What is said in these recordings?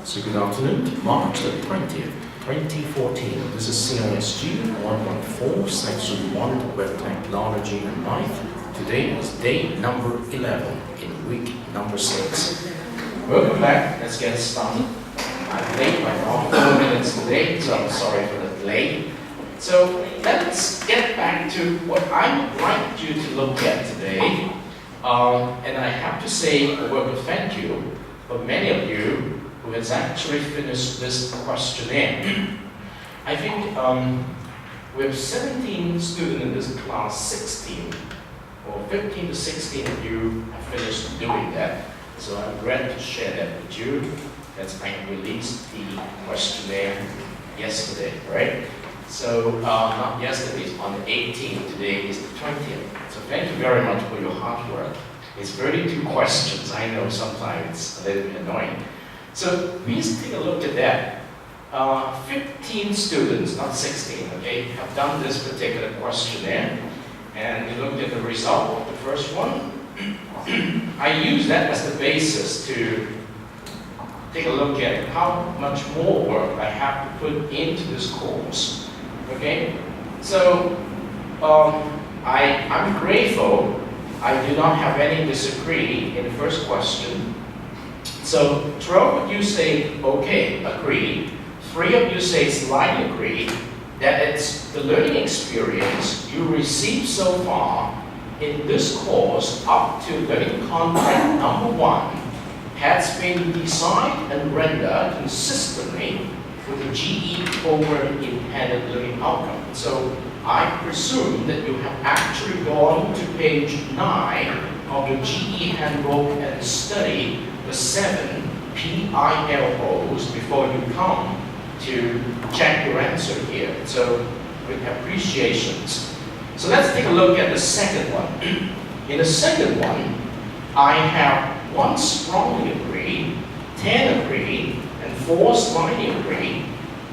So good afternoon, March the 20th, 2014. This is CISG114, Section 1, Web Technology and Life. Today is day number 11 in week number 6. Welcome back. Let's get started. I'm late by about 4 minutes today, so I'm sorry for the delay. So let's get back to what I would like you to look at today. And I have to say a word of thank you for many of you who has actually finished this questionnaire. I think we have 17 students in this class, 16 or 15 to 16 of you have finished doing that. So I'm glad to share that with you, as I released the questionnaire yesterday, right? So not yesterday, it's on the 18th, today is the 20th. So thank you very much for your hard work. It's 32 questions. I know sometimes it's a little bit annoying. So please take a look at that. 15 students, not 16, okay, have done this particular questionnaire. And we looked at the result of the first one. I use that as the basis to take a look at how much more work I have to put into this course. Okay? So I'm grateful I do not have any disagree in the first question. So 12 of you say, okay, agree. 3 of you say slightly agree that it's the learning experience you received so far in this course up to learning content number 1 has been designed and rendered consistently with the GE program intended learning outcome. So I presume that you have actually gone to page 9 of the GE handbook and studied the 7 PILOs before you come to check your answer here. So with appreciations. So let's take a look at the second one. In the second one, I have 1 strongly agree, 10 agree, and 4 slightly agree.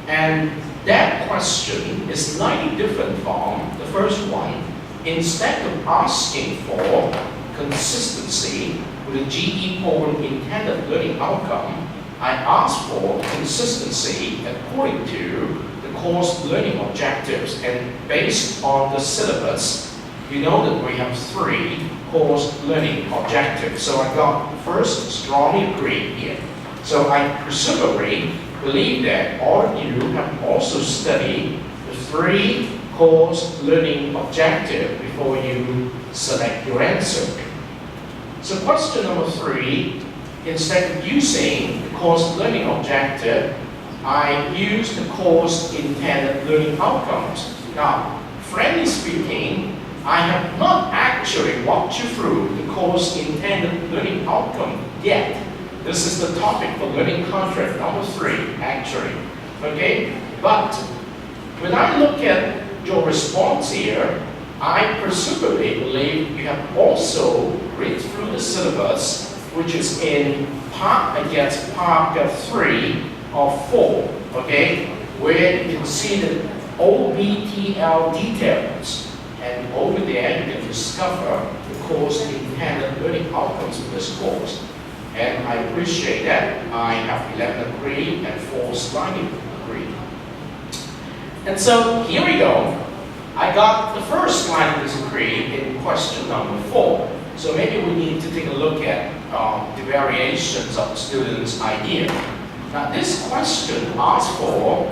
And that question is slightly different from the first one. Instead of asking for consistency with the GE program intended learning outcome, I asked for consistency according to the course learning objectives. And based on the syllabus, you know that we have 3 course learning objectives. So I got first strongly agree here. So I presumably believe that all of you have also studied the 3 course learning objectives before you select your answer. So question number 3, instead of using the course learning objective, I use the course intended learning outcomes. Now, frankly speaking, I have not actually walked you through the course intended learning outcome yet. This is the topic for learning contract number 3, actually. Okay? But when I look at your response here, I presumably believe you have also read through the syllabus, which is in part 3 of 4, okay? Where you can see the OBTL details. And over there you can discover the course intended learning outcomes of this course. And I appreciate that. I have 11 agree and 4 slightly agree. And so here we go. I got the first slightly disagree in question number 4. So maybe we need to take a look at the variations of the student's idea. Now this question asks for,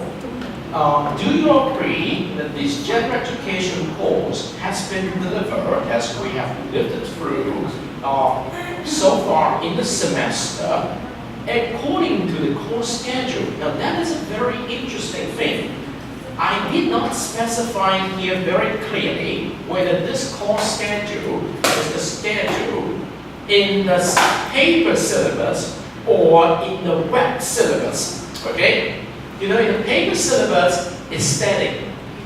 do you agree that this general education course has been delivered as we have lived through so far in the semester according to the course schedule? Now that is a very interesting thing. I did not specify here very clearly whether this course schedule is the schedule in the paper syllabus or in the web syllabus. Okay? You know, in the paper syllabus, it's static.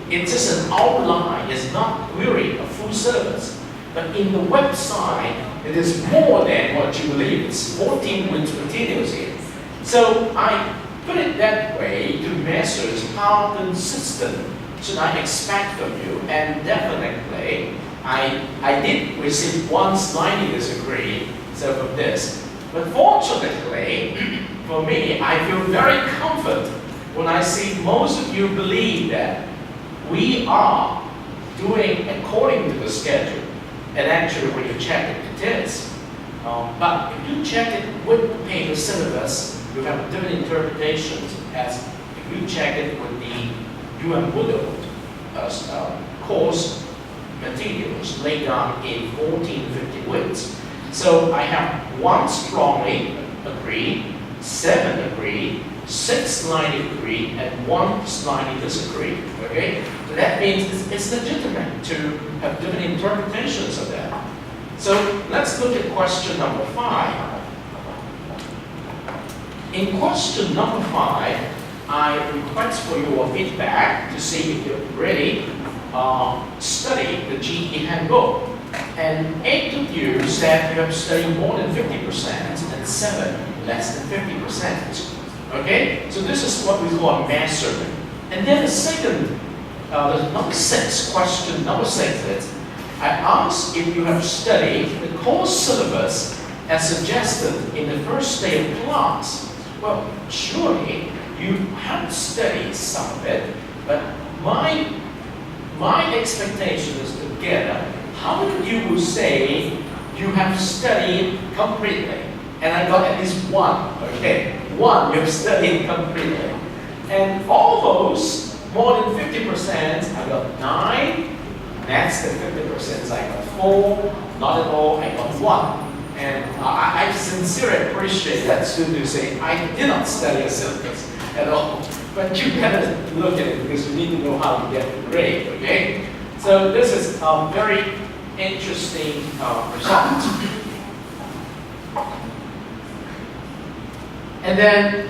It's just an outline. It's not really a full syllabus. But in the website, it is more than what you believe. It's 14 weeks continuous here. So I put it that way to measure how consistent should I expect from you. And definitely, I did receive 1 slightly disagree, so from this. But fortunately, for me, I feel very comforted when I see most of you believe that we are doing according to the schedule. And actually, when you check it, it is. But if you check it with the paper syllabus, you have different interpretations as if you check it with the UN Budo course materials laid down in 1450 words. So I have 1 strongly agree, 7 agree, 6 slightly agree, and 1 slightly disagree. Okay? So that means it's legitimate to have different interpretations of that. So let's look at question number 5. In question number 5, I request for your feedback to see if you've really studied the GE handbook. And 8 of you said you have studied more than 50%, and 7 less than 50%. Okay? So this is what we call a measurement. And then the second, the number 6, question number 6 is, I asked if you have studied the course syllabus as suggested in the first day of class. Well, surely you have studied some of it, but my expectation is to gather how many of you will say you have studied completely. And I got at least 1, okay? 1 you have studied completely. And all those, more than 50%, I got 9. Less than 50%, I got 4. Not at all, I got 1. And I sincerely appreciate that student who say, I did not study a syllabus at all. But you gotta look at it because you need to know how to get the grade, okay? So this is a very interesting result. And then,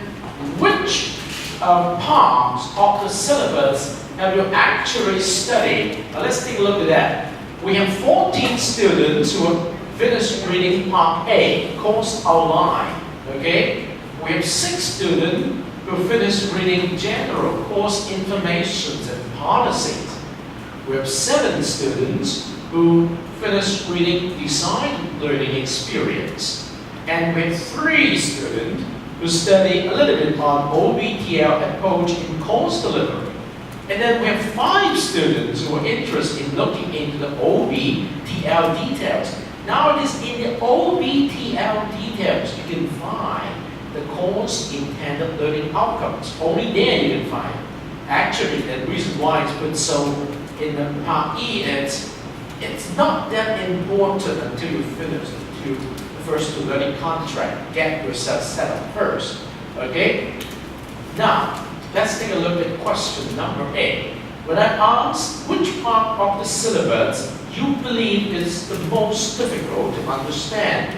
which parts of the syllabus have you actually studied? Now let's take a look at that. We have 14 students who have finished reading Part A, Course Outline. Okay? We have 6 students who finished reading General Course Informations and Policies. We have 7 students who finished reading Design Learning Experience. And we have 3 students who study a little bit on OBTL approach in course delivery. And then we have 5 students who are interested in looking into the OBTL details. Now it is in the OBTL details you can find the course intended learning outcomes. Only there you can find. Actually, the reason why it's put so in the Part E is it's not that important until you finish the first 2 learning contract. Get yourself set up first. Okay? Now, let's take a look at question number 8. When I asked which part of the syllabus you believe is the most difficult to understand,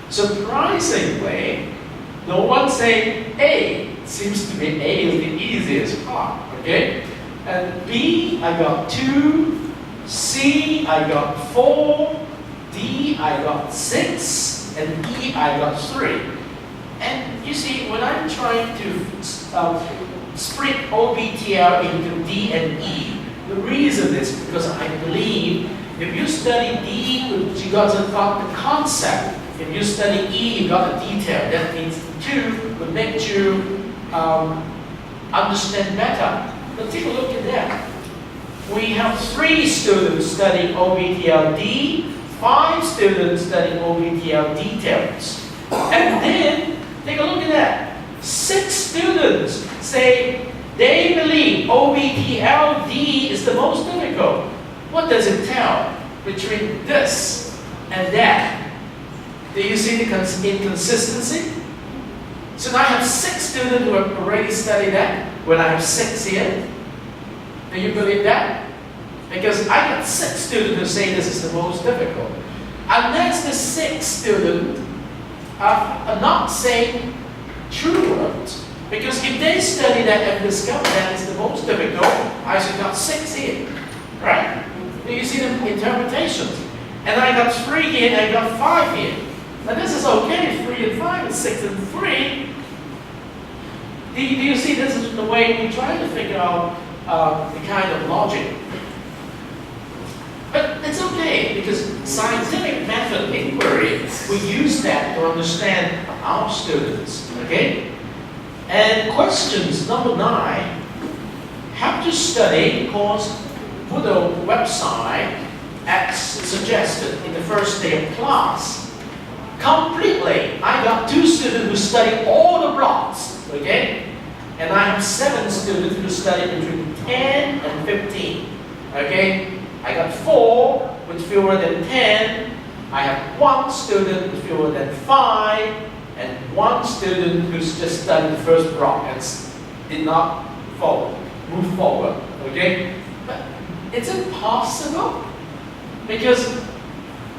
surprisingly, no one said A. Seems to be A is the easiest part. Okay? And B, I got 2. C, I got 4. D, I got 6. And E, I got 3. And you see, when I'm trying to split OBTL into D and E, the reason is because I believe if you study D, you got the concept. If you study E, you got the detail. That means the 2 would make you understand better. But take a look at that. We have 3 students studying OBTL D, 5 students studying OBTL details. And then, take a look at that. 6 students say they believe OBTL D is the most difficult. What does it tell between this and that? Do you see the inconsistency? So now I have 6 students who have already studied that, when I have 6 here. Do you believe that? Because I got 6 students who say this is the most difficult. Unless the 6 students are not saying true words. Because if they study that and discover that it's the most difficult, I should got 6 here. Right? Do you see the interpretations? And I got 3 here and I got 5 here. Now this is okay, 3 and 5 and 6 and 3. Do you see this is the way we try to figure out the kind of logic? But it's okay. okay, because scientific method inquiry, we use that to understand our students, okay? And questions number 9, have to study course Moodle website as suggested in the first day of class. Completely, I got 2 students who study all the blocks, okay? And I have 7 students who study between 10 and 15, okay? I got 4 with fewer than 10. I have 1 student with fewer than 5, and 1 student who's just studied the first block and did not move forward, okay? But is it possible? Because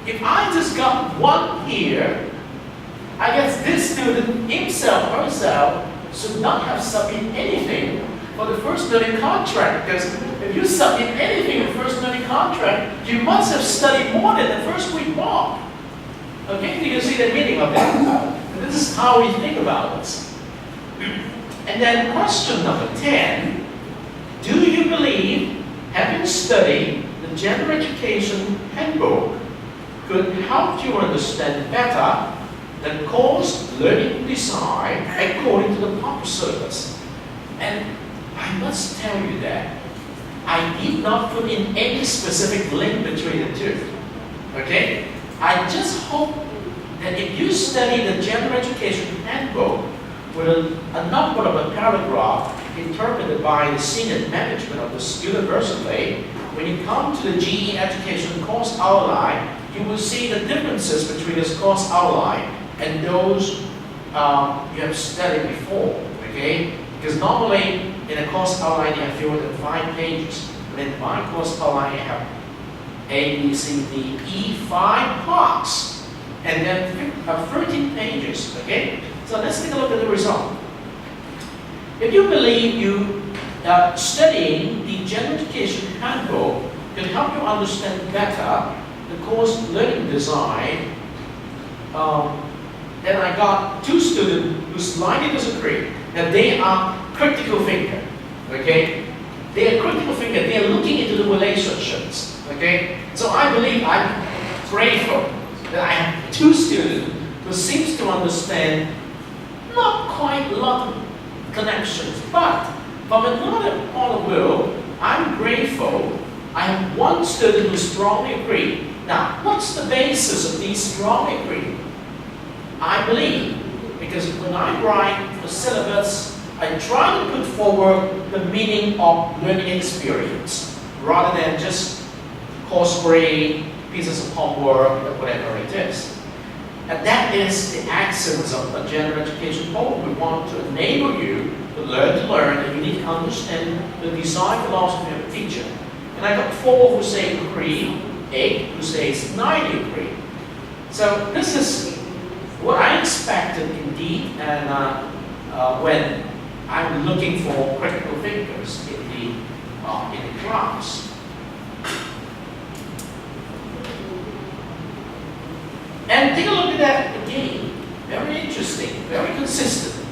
if I just got 1 here, I guess this student himself, herself, should not have submitted anything for the first learning contract. Because if you submit anything in the first learning contract, you must have studied more than the first week mark. Okay, do you see the meaning of that? This is how we think about this. And then question number 10, do you believe having studied the General Education Handbook could help you understand better the course learning design according to the proper syllabus? And I must tell you that I did not put in any specific link between the two. Okay? I just hope that if you study the General Education Handbook with a number of a paragraph interpreted by the senior management of the university, when you come to the GE Education course outline, you will see the differences between this course outline and those you have studied before, okay? Because normally in a course outline you have fewer than 5 pages, but in my course outline you have A, B, C, D, E, 5 parts, and then 13 pages, okay? So let's take a look at the result. If you believe studying the General Education Handbook can help you understand better the course learning design, then I got 2 students who slightly disagree that they are critical thinker, okay? They are critical thinker, they are looking into the relationships, okay? So I believe I'm grateful that I have 2 students who seems to understand not quite a lot of connections, but from another point of view, I'm grateful I have 1 student who strongly agrees. Now, what's the basis of these strongly agree? I believe, because when I write the syllabus, I try to put forward the meaning of learning experience, rather than just course grade, pieces of homework, or whatever it is. And that is the essence of a General Education book. We want to enable you to learn, and you need to understand the design philosophy of a teacher. And I got 4 who say agree, 8 who says 90 agree. So this is what I expected indeed, and when I'm looking for critical thinkers in the class. And take a look at that again. Very interesting, very consistent.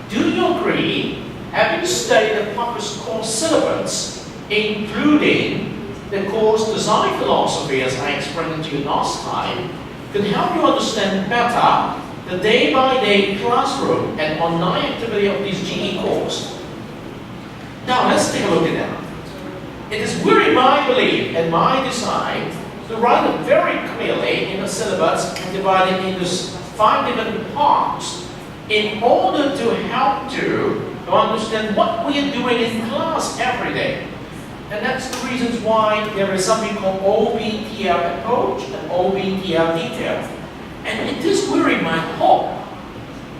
Do you agree, having studied the published course syllabus, including the course design philosophy, as I explained to you last time, can help you understand better the day-by-day classroom and online activity of this GE course? Now let's take a look at that. It is really my belief and my design to write it very clearly in the syllabus and divide it into 5 different parts in order to help you to understand what we are doing in class every day. And that's the reasons why there is something called OBTL approach and OBTL detail. And it is really my hope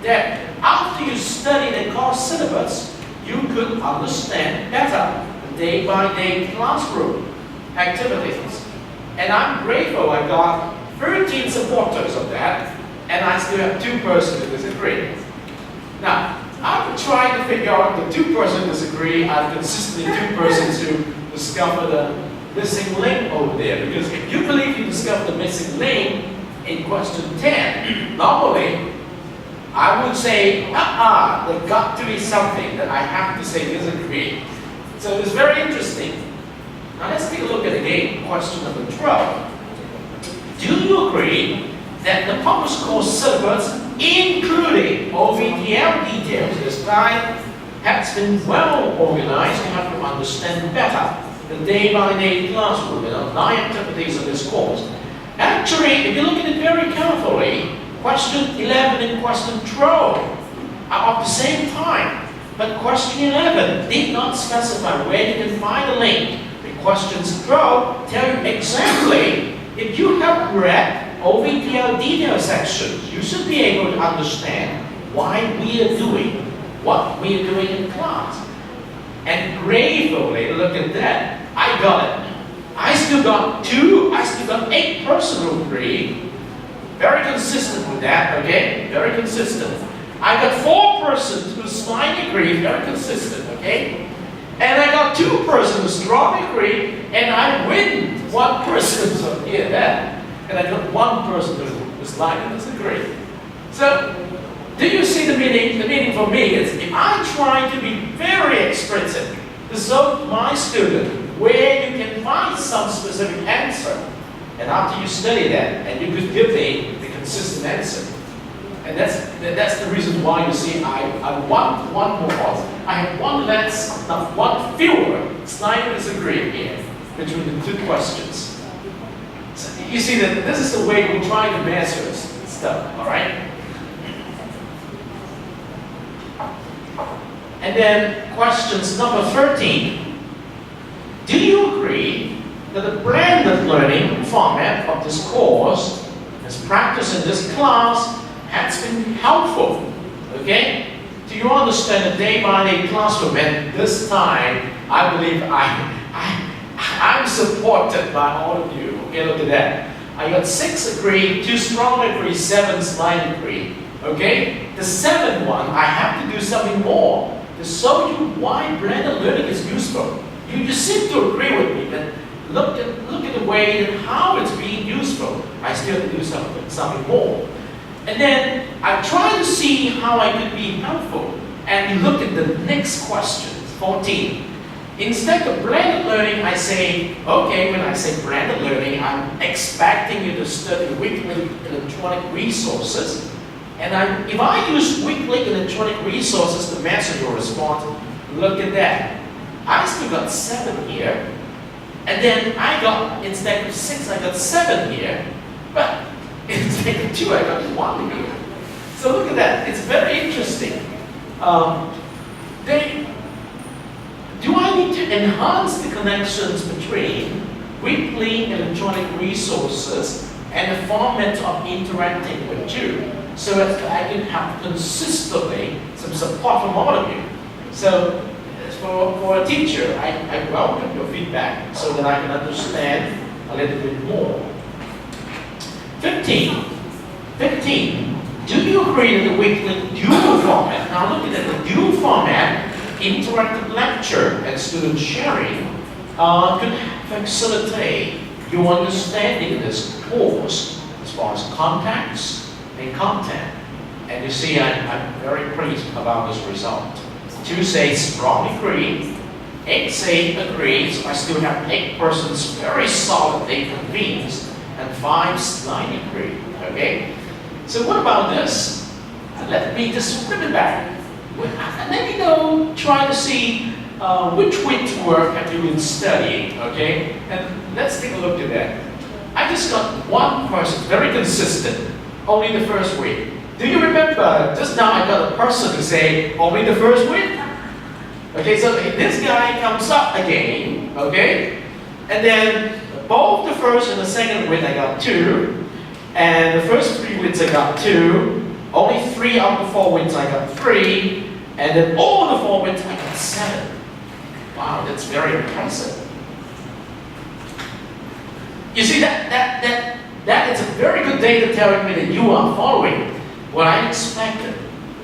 that after you study the course syllabus, you could understand better the day-by-day classroom activities. And I'm grateful I got 13 supporters of that, and I still have 2 persons who disagree. Now, after trying to figure out the 2 persons who disagree, I've consistently 2 persons who discover the missing link over there. Because if you believe you discovered the missing link in question 10, normally I would say, there got to be something that I have to say disagree. So it's very interesting. Now let's take a look at again question number 12. Do you agree that the published course syllabus, including OVTL details this time, has been well organized to help you understand better the day-by-day classroom and apply activities of this course? Actually, if you look at it very carefully, question 11 and question 12 are of the same time. But question 11 did not specify where you can find a link. The questions 12 tell you exactly, if you have read OVTL detail sections, you should be able to understand why we are doing what we are doing in class. And gratefully, look at that, I got it. I still got 8 personal agree. Very consistent with that, okay? Very consistent. I got 4 persons who slightly agree, very consistent, okay? And I got 2 persons who strongly agree, and I win 1 person, so hear that. And I got 1 person who slightly disagree. So, do you see the meaning? The meaning for me is, if I try to be very explicit to show my student where you can find some specific answer, and after you study that, and you could give the consistent answer. And that's the reason why you see I want 1 more. I have 1 less, not 1 fewer slightly disagree here between the 2 questions. So you see that this is the way we try to measure stuff, all right? And then questions number 13. Do you agree that the blended learning format of this course, as practiced in this class, has been helpful? Okay? Do you understand the day-by-day classroom? And this time, I believe I'm supported by all of you. Okay, look at that. I got 6 agree, 2 strong agree, 7 slight agree. Okay? The 7th one, I have to do something more to show you why blended learning is useful. You seem to agree with me, but look at the way and how it's being useful. I still have to do something more. And then I try to see how I could be helpful. And you look at the next question, 14. Instead of blended learning, I say, okay, when I say blended learning, I'm expecting you to study weekly electronic resources. And if I use weekly electronic resources to measure your response, look at that. I still got 7 here. And then I got, instead of 6, I got 7 here. But instead of 2, I got 1 here. So look at that. It's very interesting. Do I need to enhance the connections between weekly electronic resources and the format of interacting with you, so that I can have consistently some support from all of you? So for a teacher, I welcome your feedback so that I can understand a little bit more. 15. Do you agree that the weekly dual format, now look at the dual format, interactive lecture and student sharing, could facilitate your understanding of this course as far as context and content? And you see, I'm very pleased about this result. 2 say strongly agree, 8 say agree, so I still have 8 persons very solidly convinced, and 5 slightly agree. Okay? So what about this? Let me just flip it back. Let me go try to see which week's work have you been studying, okay? And let's take a look at that. I just got 1 person, very consistent, only the first week. Do you remember, just now I got a person who say, only the first week? Okay, so this guy comes up again, okay? And then both the first and the second week I got 2. And the first 3 weeks I got 2. Only 3 out of the 4 weeks I got 3. And then all the 4 weeks I got 7. Wow, that's very impressive. You see, that is a very good data telling me that you are following what I expected.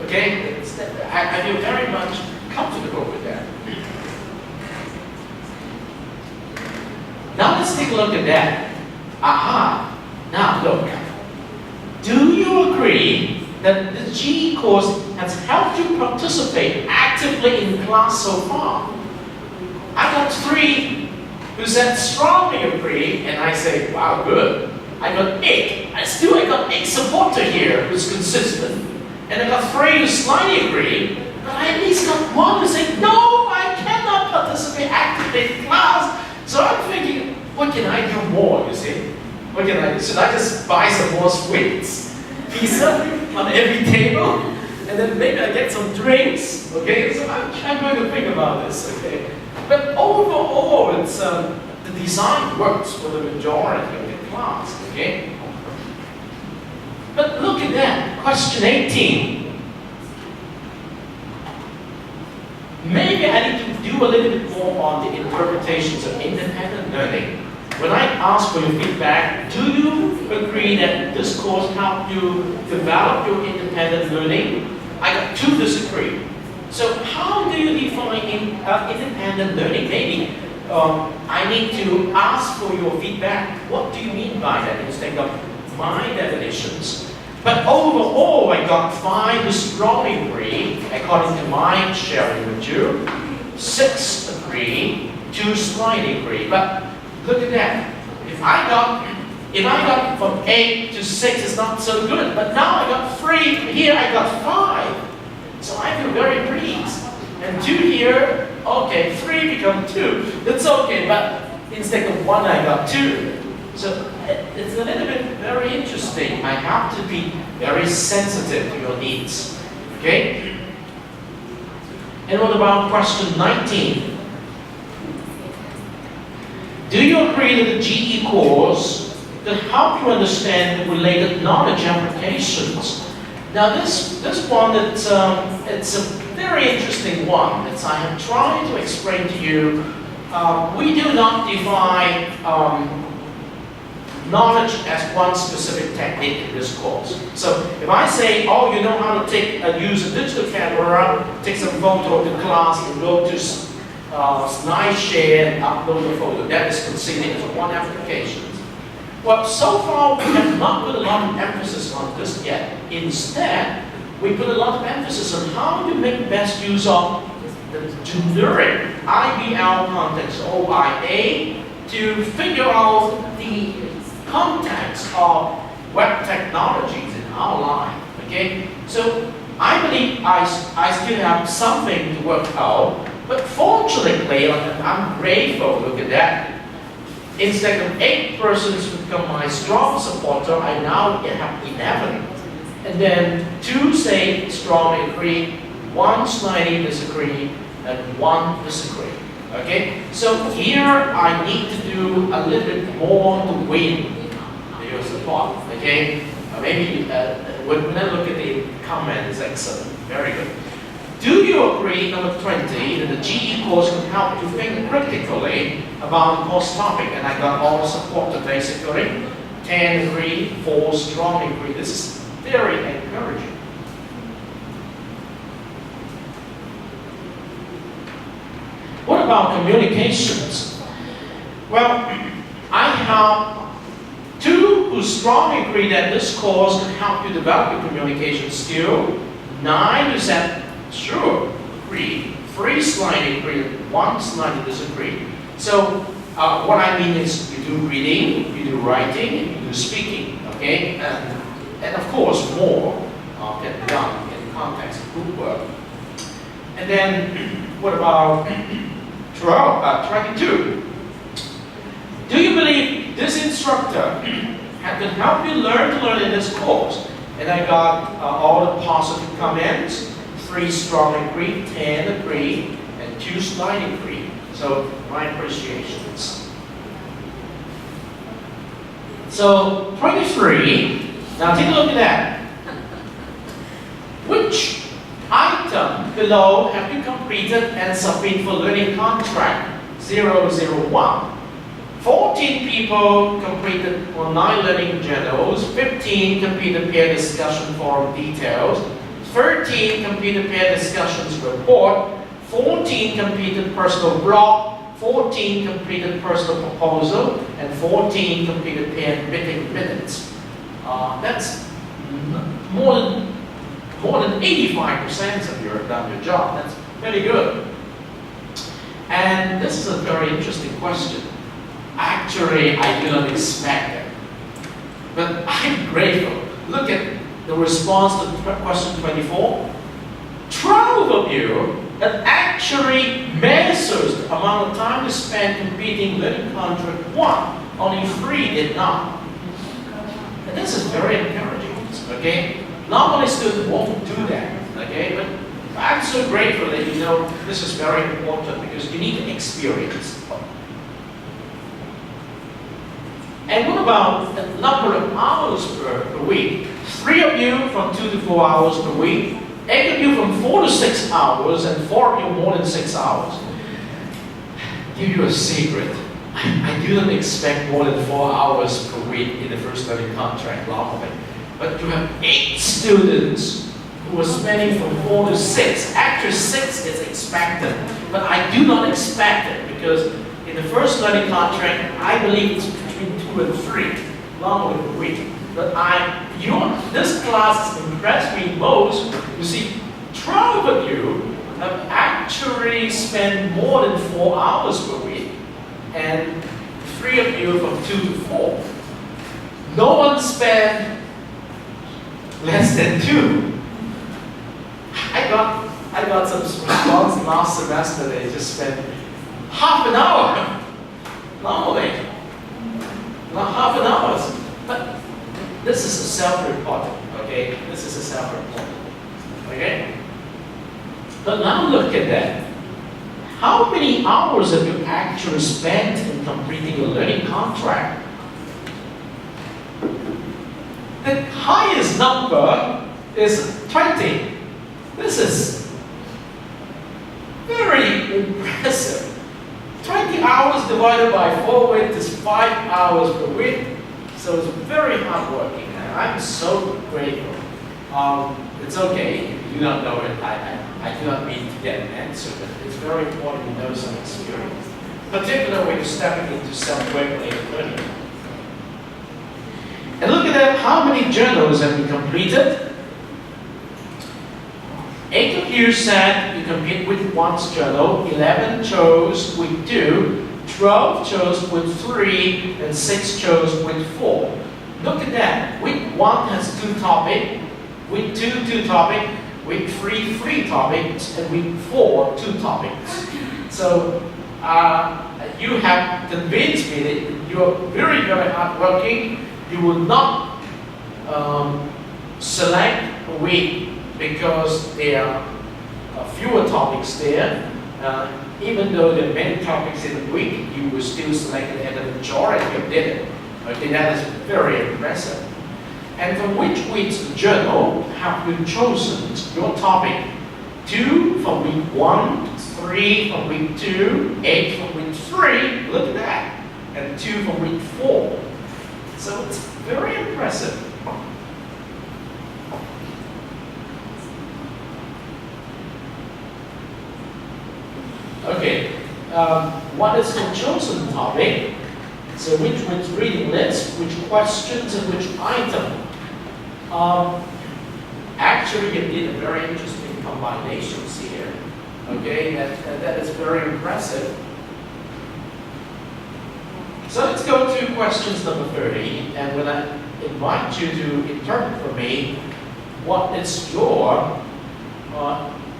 Okay? I feel very much comfortable with that. Now let's take a look at that. Aha! Now look. Do you agree that the G course has helped you participate actively in class so far? I got 3 who said strongly agree, and I say, wow, good. I got 8. I got 8 supporter here who's consistent. And I got 3 who slightly agree. But I at least got 1 who said, no, I cannot participate actively in class. So I'm thinking, what can I do more, you see? What can I do? Should I just buy some more sweets? Pizza on every table? And then maybe I get some drinks, okay? So I'm going to think about this, okay? But overall, it's, the design works for the majority of the class, okay? But look at that, question 18. Maybe I need to do a little bit more on the interpretations of independent learning. When I ask for your feedback, do you agree that this course helped you develop your independent learning? I got 2 disagree. So how do you define independent learning? Maybe I need to ask for your feedback. What do you mean by that instead of my definitions? But overall, I got 5 who strongly agree, according to my sharing with you. 6 agree, 2 slightly agree. But look at that. If I got from 8 to 6, it's not so good. But now I got 3. Here I got 5. So I feel very pleased. And 2 here, okay, 3 become 2. That's okay. But instead of 1, I got 2. So it's a little bit very interesting. I have to be very sensitive to your needs. Okay? And what about question 19? Do you agree that the GE course can help you understand the related knowledge applications? Now this one, it's a very interesting one. As I have tried to explain to you, we do not define knowledge as one specific technique in this course. So if I say, oh, you know how to use a digital camera, take some photo of the class, and go to SlideShare and upload the photo, that is considered as one application. Well, so far we have not put a lot of emphasis on this yet. Instead, we put a lot of emphasis on how to make best use of the generic IBL context, OIA, to figure out the context of web technologies in our life. Okay? So I believe I still have something to work out, but fortunately, I'm grateful, look at that. Instead of 8 persons who become my strong supporter, I now have 11. And then 2 say strongly agree, 1 slightly disagree, and 1 disagree. Okay? So here I need to do a little bit more to win your support. Okay? Maybe when I look at the comments, excellent. Very good. Do you agree, number 20, that the GE course can help you think critically about the course topic? And I got all supported basically. 10 agree, 4 strongly agree. This is very encouraging. What about communications? Well, I have 2 who strongly agree that this course can help you develop your communication skill. 9 who said, sure, agree. 3 slightly agree, 1 slightly disagree. So what I mean is you do reading, you do writing, and you do speaking, okay? And of course more can be done in the context of group work. And then what about 22? Do you believe this instructor can help you learn to learn in this course? And I got all the positive comments. 3 strongly agree, 10 agree, and 2 slightly agree. So my appreciations. So 23. Now take a look at that. Which item below have you completed and submitted for learning contract 001? 14 people completed online learning journals, 15 completed peer discussion forum details, 13 completed peer discussions report, 14 completed personal blog, 14 completed personal proposal, and 14 completed peer meeting minutes. That's more than 85% of you have done your job. That's very good. And this is a very interesting question. Actually, I do not expect it. But I'm grateful. Look at the response to question 24. 12 of you that actually measures the amount of time you spend completing learning contract 1. Only 3 did not. And this is very encouraging, okay? Not many students won't do that, okay? But I'm so grateful that you know this is very important because you need to experience. And what about the number of hours per week? 3 of you from 2 to 4 hours per week, 8 of you from 4 to 6 hours, and 4 of you more than 6 hours. I'll give you a secret. I do not expect more than 4 hours per week in the first learning contract normally. But you have 8 students who are spending from 4 to 6. Actually 6 is expected, but I do not expect it because in the first learning contract, I believe it's between 2 and 3 normally per week. But this class has impressed me most. You see, 12 of you have actually spent more than 4 hours per week, and 3 of you from 2 to 4. No one spent less than 2. I got some response last semester. They just spent half an hour. Normally, not half an hour. But this is a self-reported, okay? This is a self-reported, okay? But now look at that. How many hours have you actually spent in completing a learning contract? The highest number is 20. This is very impressive. 20 hours divided by 4 weeks is 5 hours per week. So it's very hardworking, and I'm so grateful. It's okay if you do not know it. I do not mean to get an answer, but it's very important to know some experience, particularly when you're stepping into self-regulated learning. And look at that, how many journals have you completed? 8 of you said you complete with 1's journal, 11 chose with 2, 12 chose with 3, and 6 chose with 4. Look at that. Week 1 has 2 topics, week 2, 2 topics, week 3, 3 topics, and week 4, 2 topics. So you have convinced me that you are very, very hardworking. You will not select a week because there are fewer topics there. Even though there are many topics in a week, you will still select it, and the majority of it. Okay, that is very impressive. And from which week's journal have you chosen your topic? 2 from week 1, 3 from week 2, 8 from week 3, look at that, and 2 from week 4. So it's very impressive. Okay, what is the chosen topic? So which reading list, which questions, and which item? Actually, you did a very interesting combinations here. Okay, that is very impressive. So let's go to questions number 30, and when I invite you to interpret for me what is your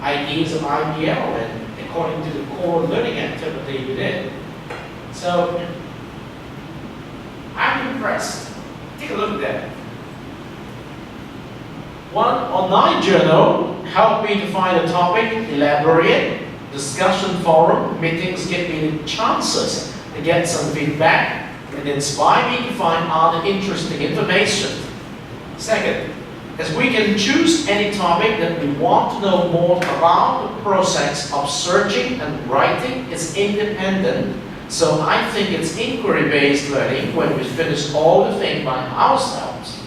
ideas of IPL and according to the core learning activity you did. So I'm impressed. Take a look at that. 1 online journal, help me to find a topic, elaborate, discussion forum, meetings give me the chances to get some feedback and inspire me to find other interesting information. Second, as we can choose any topic that we want to know more about, the process of searching and writing is independent. So I think it's inquiry-based learning when we finish all the things by ourselves.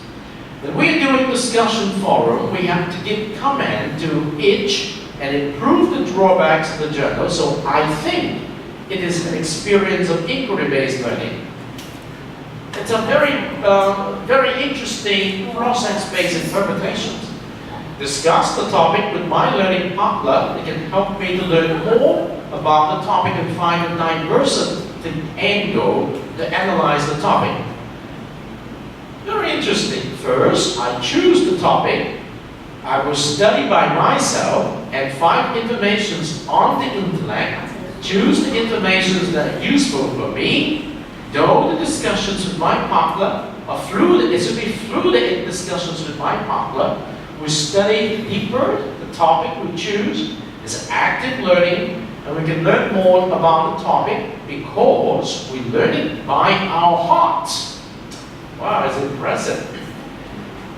When we're doing discussion forum, we have to give comment to each and improve the drawbacks of the journal. So I think it is an experience of inquiry-based learning. It's a very interesting process-based interpretation. Discuss the topic with my learning partner. It can help me to learn more about the topic and find a diversity angle to analyze the topic. Very interesting. First, I choose the topic. I will study by myself and find informations on the intellect, choose the informations that are useful for me, do the discussions with my partner, or it should be through the discussions with my partner. We study deeper the topic we choose. It's active learning, and we can learn more about the topic because we learn it by our hearts. Wow, it's impressive.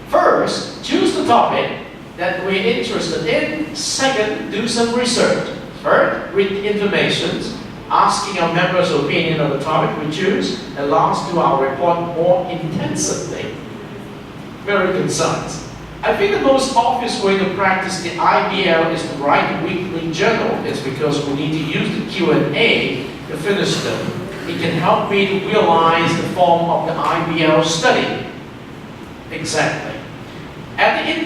First, choose the topic that we're interested in. Second, do some research. Third, read the information, asking our members' opinion on the topic we choose. And last, do our report more intensively. Very concise. I think the most obvious way to practice the IBL is to write a weekly journal. It's because we need to use the Q&A to finish them. It can help me to realize the form of the IBL study. Exactly.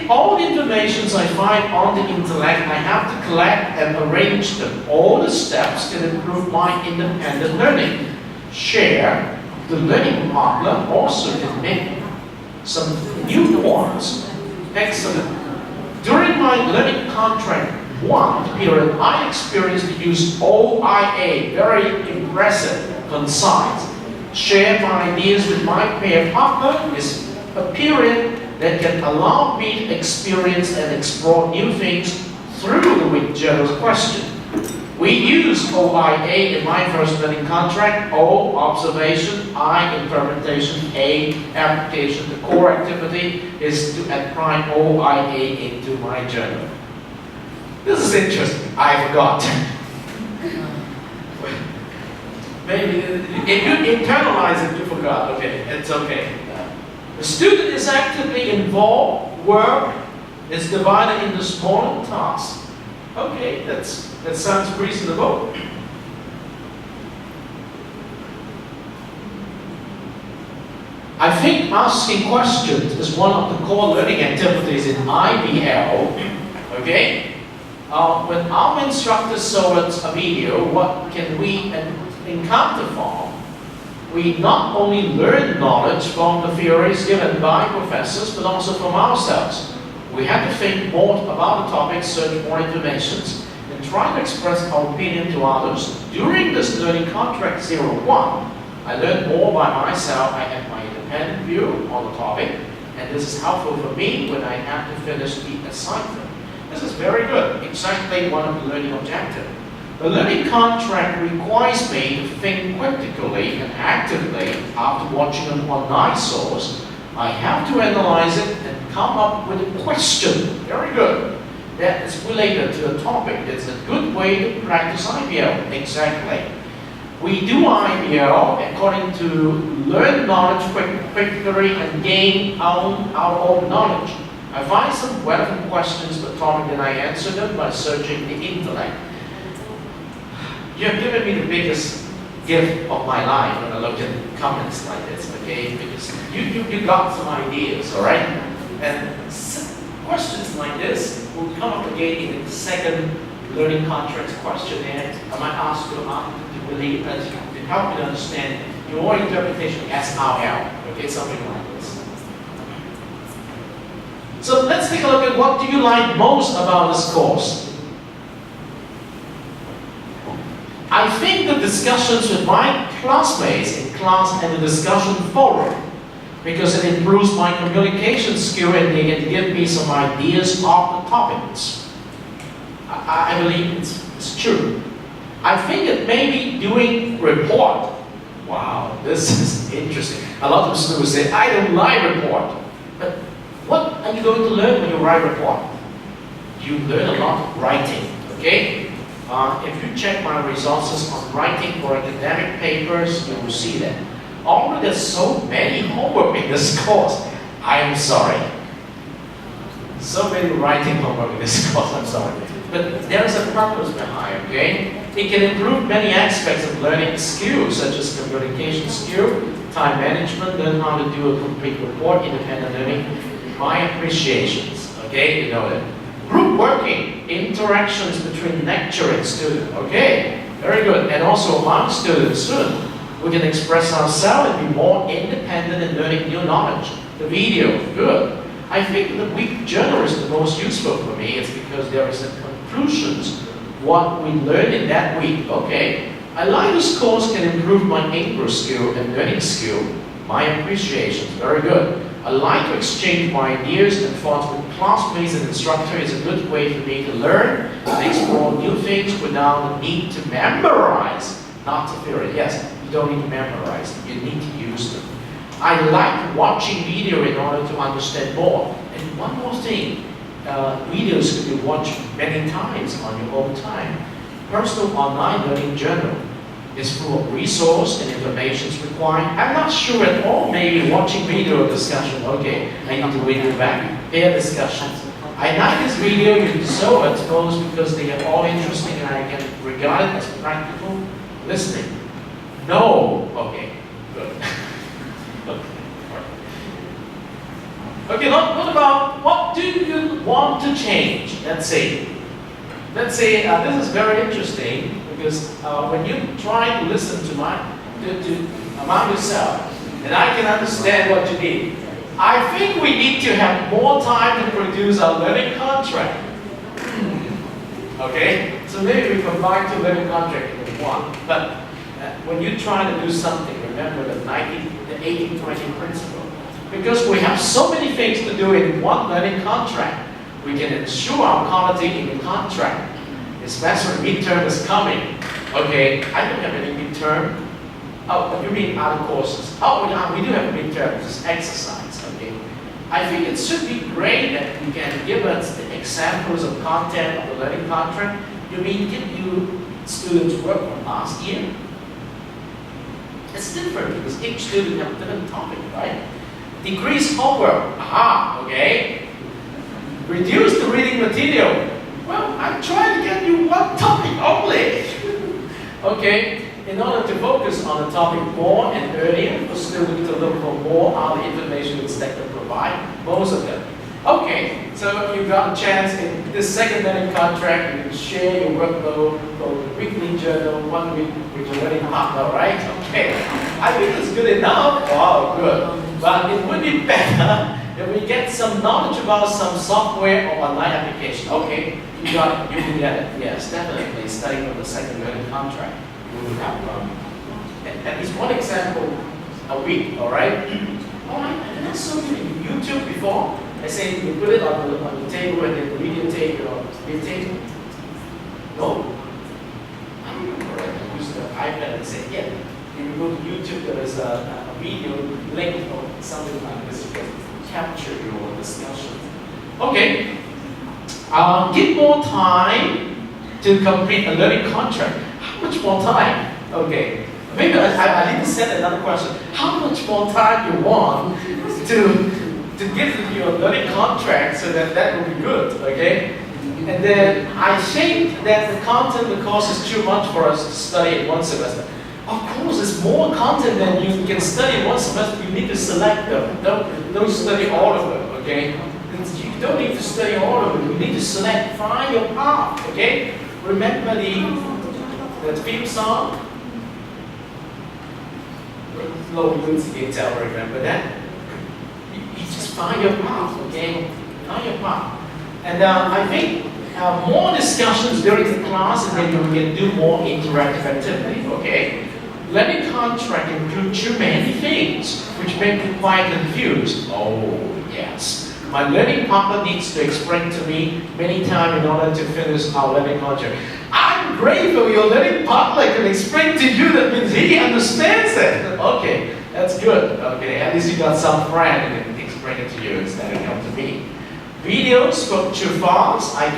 All the informations I find on the intellect, I have to collect and arrange them. All the steps can improve my independent learning. Share the learning partner also can make some new ones. Excellent. During my learning contract 1 period, I experienced the use OIA, very impressive, concise. Share my ideas with my peer partner is a period that can allow me to experience and explore new things through the week journal's question. We use OIA in my first learning contract. O, observation, I, interpretation, A, application. The core activity is to apply OIA into my journal. This is interesting. I forgot. Maybe if you internalize it, you forgot. Okay, it's okay. The student is actively involved. Work is divided into smaller tasks. Okay, that sounds reasonable. I think asking questions is one of the core learning activities in IBL. Okay? When our instructors show us a video, what can we encounter from? We not only learn knowledge from the theories given by professors, but also from ourselves. We have to think more about the topic, search more information, and try to express our opinion to others. During this learning contract 01, I learned more by myself. I have my independent view on the topic, and this is helpful for me when I have to finish the assignment. This is very good, exactly one of the learning objectives. The learning contract requires me to think critically and actively after watching an online source. I have to analyze it and come up with a question, very good, that is related to the topic. It's a good way to practice IBL, exactly. We do IBL according to learn knowledge quickly and gain our own knowledge. I find some relevant questions for the topic and I answer them by searching the intellect. You have given me the biggest gift of my life when I look at comments like this, okay? Because you got some ideas, all right? And questions like this will come up again in the second learning contract questionnaire. I might ask you to help you to understand your interpretation as RL, okay? Something like this. So let's take a look at what do you like most about this course. I think the discussions with my classmates in class and the discussion forum, because it improves my communication skill and they can give me some ideas of the topics. I believe it's true. I think it may be doing report. Wow, this is interesting. A lot of students say, I don't like report. But what are you going to learn when you write report? You learn a lot of writing, okay? If you check my resources on writing for academic papers, you will see that. Although there's so many homework in this course, I am sorry. So many writing homework in this course, I'm sorry. But there is a purpose behind, okay? It can improve many aspects of learning skills, such as communication skill, time management, learn how to do a complete report, independent learning, my appreciations, okay? You know that. Group working, interactions between lecturer and student. Okay, very good. And also among students, we can express ourselves and be more independent in learning new knowledge. The video, good. I think the week journal is the most useful for me. It's because there is a conclusions, what we learned in that week. Okay, I like this course can improve my English skill and learning skill. My appreciation, very good. I like to exchange my ideas and thoughts with classmates and instructor. It's a good way for me to learn and explore new things without the need to memorize, not to theory. Yes, you don't need to memorize, you need to use them. I like watching video in order to understand more. And one more thing, videos can be watched many times on your own time. Personal online learning journal is full of resource and information required. I'm not sure at all, maybe watching video discussion, okay, I need to read it back, their discussions. I like this video, you so exposed because they are all interesting and I can regard it as practical listening. No, okay, good. Okay, what about, what do you want to change? Let's say this is very interesting because when you try to listen to among yourself, and I can understand what you need. I think we need to have more time to produce our learning contract. Okay, so maybe we combine two learning contracts into one. But when you try to do something, remember the 80-20 principle. Because we have so many things to do in one learning contract, we can ensure our quality in the contract. Especially midterm is coming. Okay, I don't have any midterm. Oh, you mean other courses? Oh, we do have a midterm, just exercise. Okay, I think it should be great that you can give us the examples of content of the learning contract. You mean give you students work from last year? It's different because each student has a different topic, right? Decrease homework. Aha, okay. Reduce the reading material. Well, I'm trying to get you one topic only. Okay, in order to focus on the topic more and earlier, for students to look for more other information that can provide, most of them. Okay, so you got a chance in this second learning contract, you can share your workload for the weekly journal, 1 week with your learning partner, right? Okay, I think it's good enough. Wow, good. But it would be better if we get some knowledge about some software or online application. Okay, you got it, you can get it. Yes, definitely studying from the second learning contract. We will have at least one example a week, all right? Oh, I did so many YouTube before. I say you put it on the table and then the video tape or the table. No. I remember I used the iPad and say, yeah, you go to YouTube, there is a video link or something like this. You can capture your discussion. Okay. Give more time to complete a learning contract. How much more time? Okay. Maybe I need to set another question. How much more time you want to give you a learning contract so that will be good, okay? And then I think that the content of the course is too much for us to study in one semester. Of course, there's more content than you can study in one semester. You need to select them. Don't study all of them, okay? You don't need to study all of them. You need to select, find your path, okay? Remember the theme song? Low Yun's guitar, remember that? You just find your path, okay? Find your path. And I think more discussions during the class and then you can do more interactive activity, okay? Learning contract includes too many things, which make me quite confused. Oh, yes. My learning partner needs to explain to me many times in order to finish our learning contract. I'm grateful your learning partner can explain to you, that means he understands it. Okay, that's good. Okay, at least you got some friend who can explain it to you instead of come to me. Videos spoke too fast. I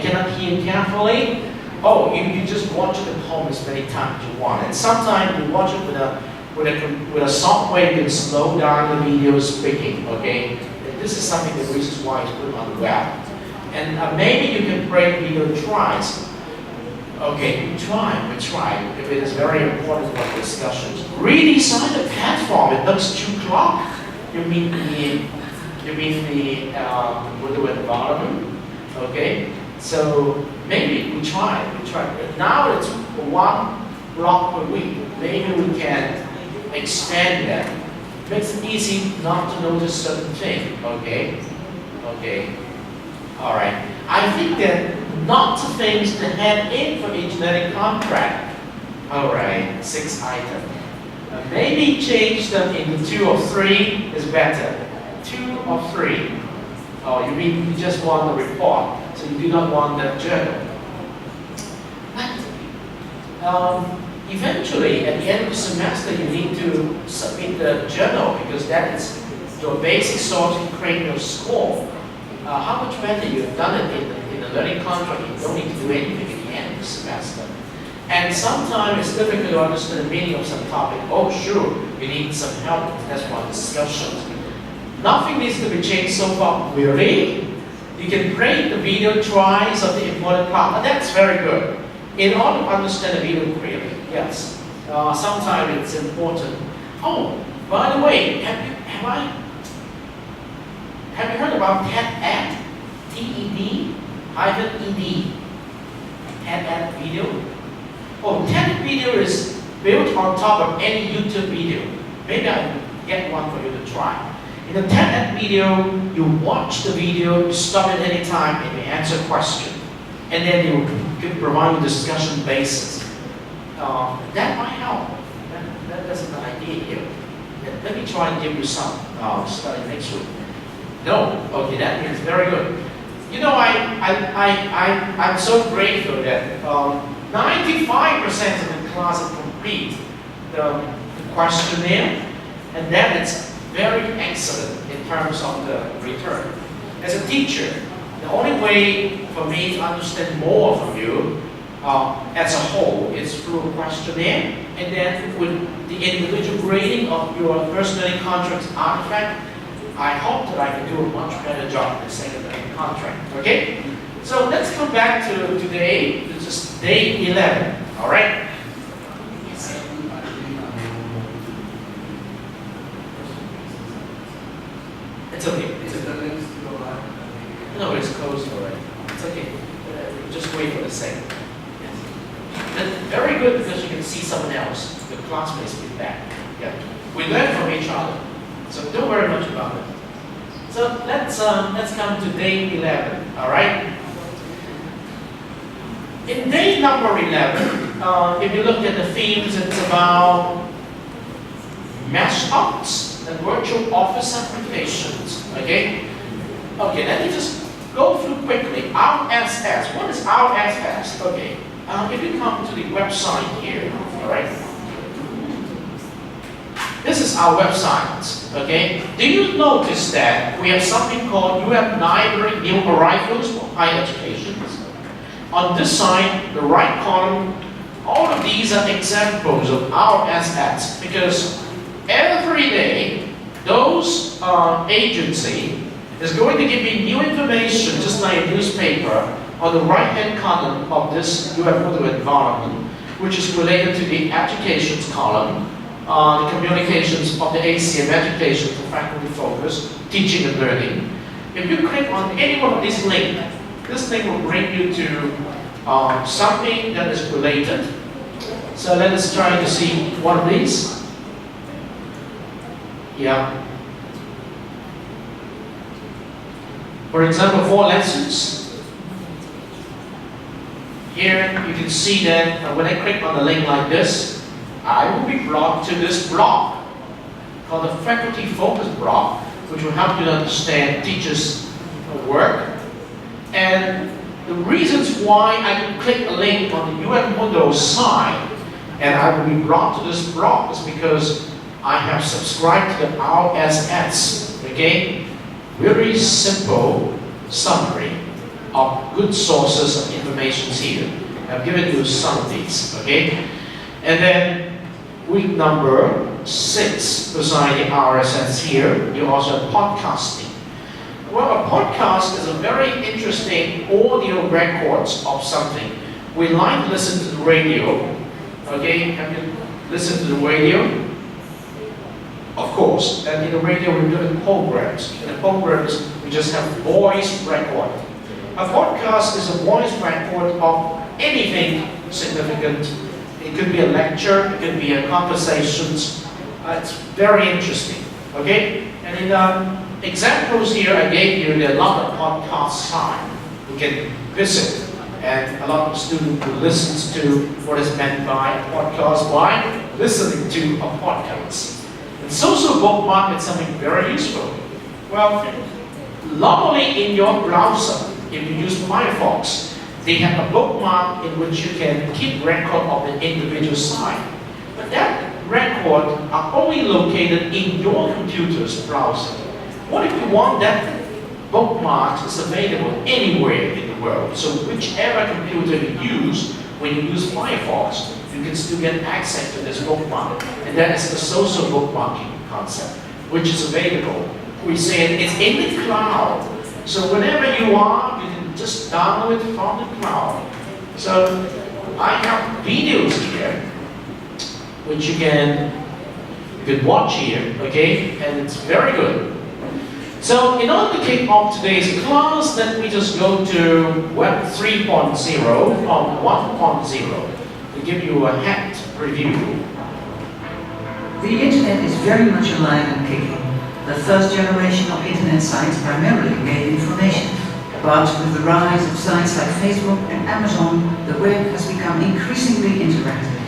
cannot hear carefully. Oh, you just watch the poem as many times as you want. And sometimes you watch it with a software, you can slow down the video speaking, okay? And this is something that reasons why it's put on the web. And maybe you can break video twice. Okay, we try. If it is very important for discussions. Redesign the platform. It looks too clogged. You mean the environment? Okay. So maybe we try. Now it's one block per week. Maybe we can expand that makes it easy not to notice certain thing. Okay? Okay. All right. I think that lots of things to hand in for each learning contract. All right, 6 items. Maybe change them into 2 or 3 is better. 2 or 3. Oh, you mean you just want the report, so you do not want the journal. But eventually, at the end of the semester, you need to submit the journal because that is your basic source to create your score. How much better you've done it in the learning contract, you don't need to do anything at the end of the semester. And sometimes it's difficult to understand the meaning of some topic. Oh, sure, we need some help. That's one discussion. Nothing needs to be changed so far. Really? You can play the video twice of the important part. That's very good. In order to understand the video clearly, yes. Sometimes it's important. Oh, by the way, have you heard about TED-Ed? TED-ED? TED-Ed video? Oh, TED video is built on top of any YouTube video. Maybe I will get one for you to try. In the TED-Ed video, you watch the video, you stop at any time, and you answer a question. And then you can provide a discussion basis. That might help. That's an idea here. Let me try and give you some study next week. No, okay, that means very good. You know, I'm so grateful that 95% of the class complete the questionnaire, and that is very excellent in terms of the return. As a teacher, the only way for me to understand more from you as a whole is through a questionnaire, and then with the individual grading of your first learning contract artifact, I hope that I can do a much better job in the second learning contract. Okay? So let's come back to today. This is day 11. All right? It's okay. No, it's closed already. It's okay. Just wait for the second. Yes. Very good because you can see someone else. The classmates will be back. Yeah. We learn from each other. So don't worry much about it. So let's come to day 11. All right? In day number 11, if you look at the themes, it's about mashups and virtual office applications. Okay? Okay, let me just go through quickly. RSS. What is RSS? Okay. If you come to the website here, all right? This is our website, okay? Do you notice that we have something called Library New Arrivals for Higher Education? On this side, the right column, all of these are examples of RSS because every day, those agency is going to give me new information, just like a newspaper, on the right-hand column of this UFO environment, which is related to the educations column, the communications of the ACM education for faculty focus, teaching and learning. If you click on any one of these links, this thing will bring you to something that is related. So let us try to see one of these. Yeah. For example, 4 lessons. Here you can see that when I click on the link like this, I will be brought to this blog called the Faculty Focus blog, which will help you to understand teachers' work. And the reasons why I can click a link on the UFO side and I will be brought to this blog is because I have subscribed to the RSS. Okay? Very simple summary of good sources of information here. I've given you some of these, okay? And then week number 6, beside the RSS here, you also have podcasting. Well, a podcast is a very interesting audio records of something. We like to listen to the radio, okay? Have you listened to the radio? Of course, and in the radio we're doing programs. In the programs, we just have voice record. A podcast is a voice record of anything significant. It could be a lecture, it could be a conversation. It's very interesting. Okay? And in the examples here I gave you, there are a lot of podcast sites you can visit, and a lot of students who listen to what is meant by a podcast by listening to a podcast. And social bookmark is something very useful. Well, normally in your browser, if you use Firefox, they have a bookmark in which you can keep record of the individual site. But that record are only located in your computer's browser. What if you want that bookmark is available anywhere in the world? So whichever computer you use, when you use Firefox, you can still get access to this bookmark. And that is the social bookmarking concept, which is available. We say it's in the cloud. So whenever you are, you can just download it from the cloud. So I have videos here, which you can watch here, okay? And it's very good. So in order to kick off today's class, let me just go to Web 3.0 from 1.0 to give you a hat review. The internet is very much alive and kicking. The first generation of internet sites primarily gave information. But with the rise of sites like Facebook and Amazon, the web has become increasingly interactive.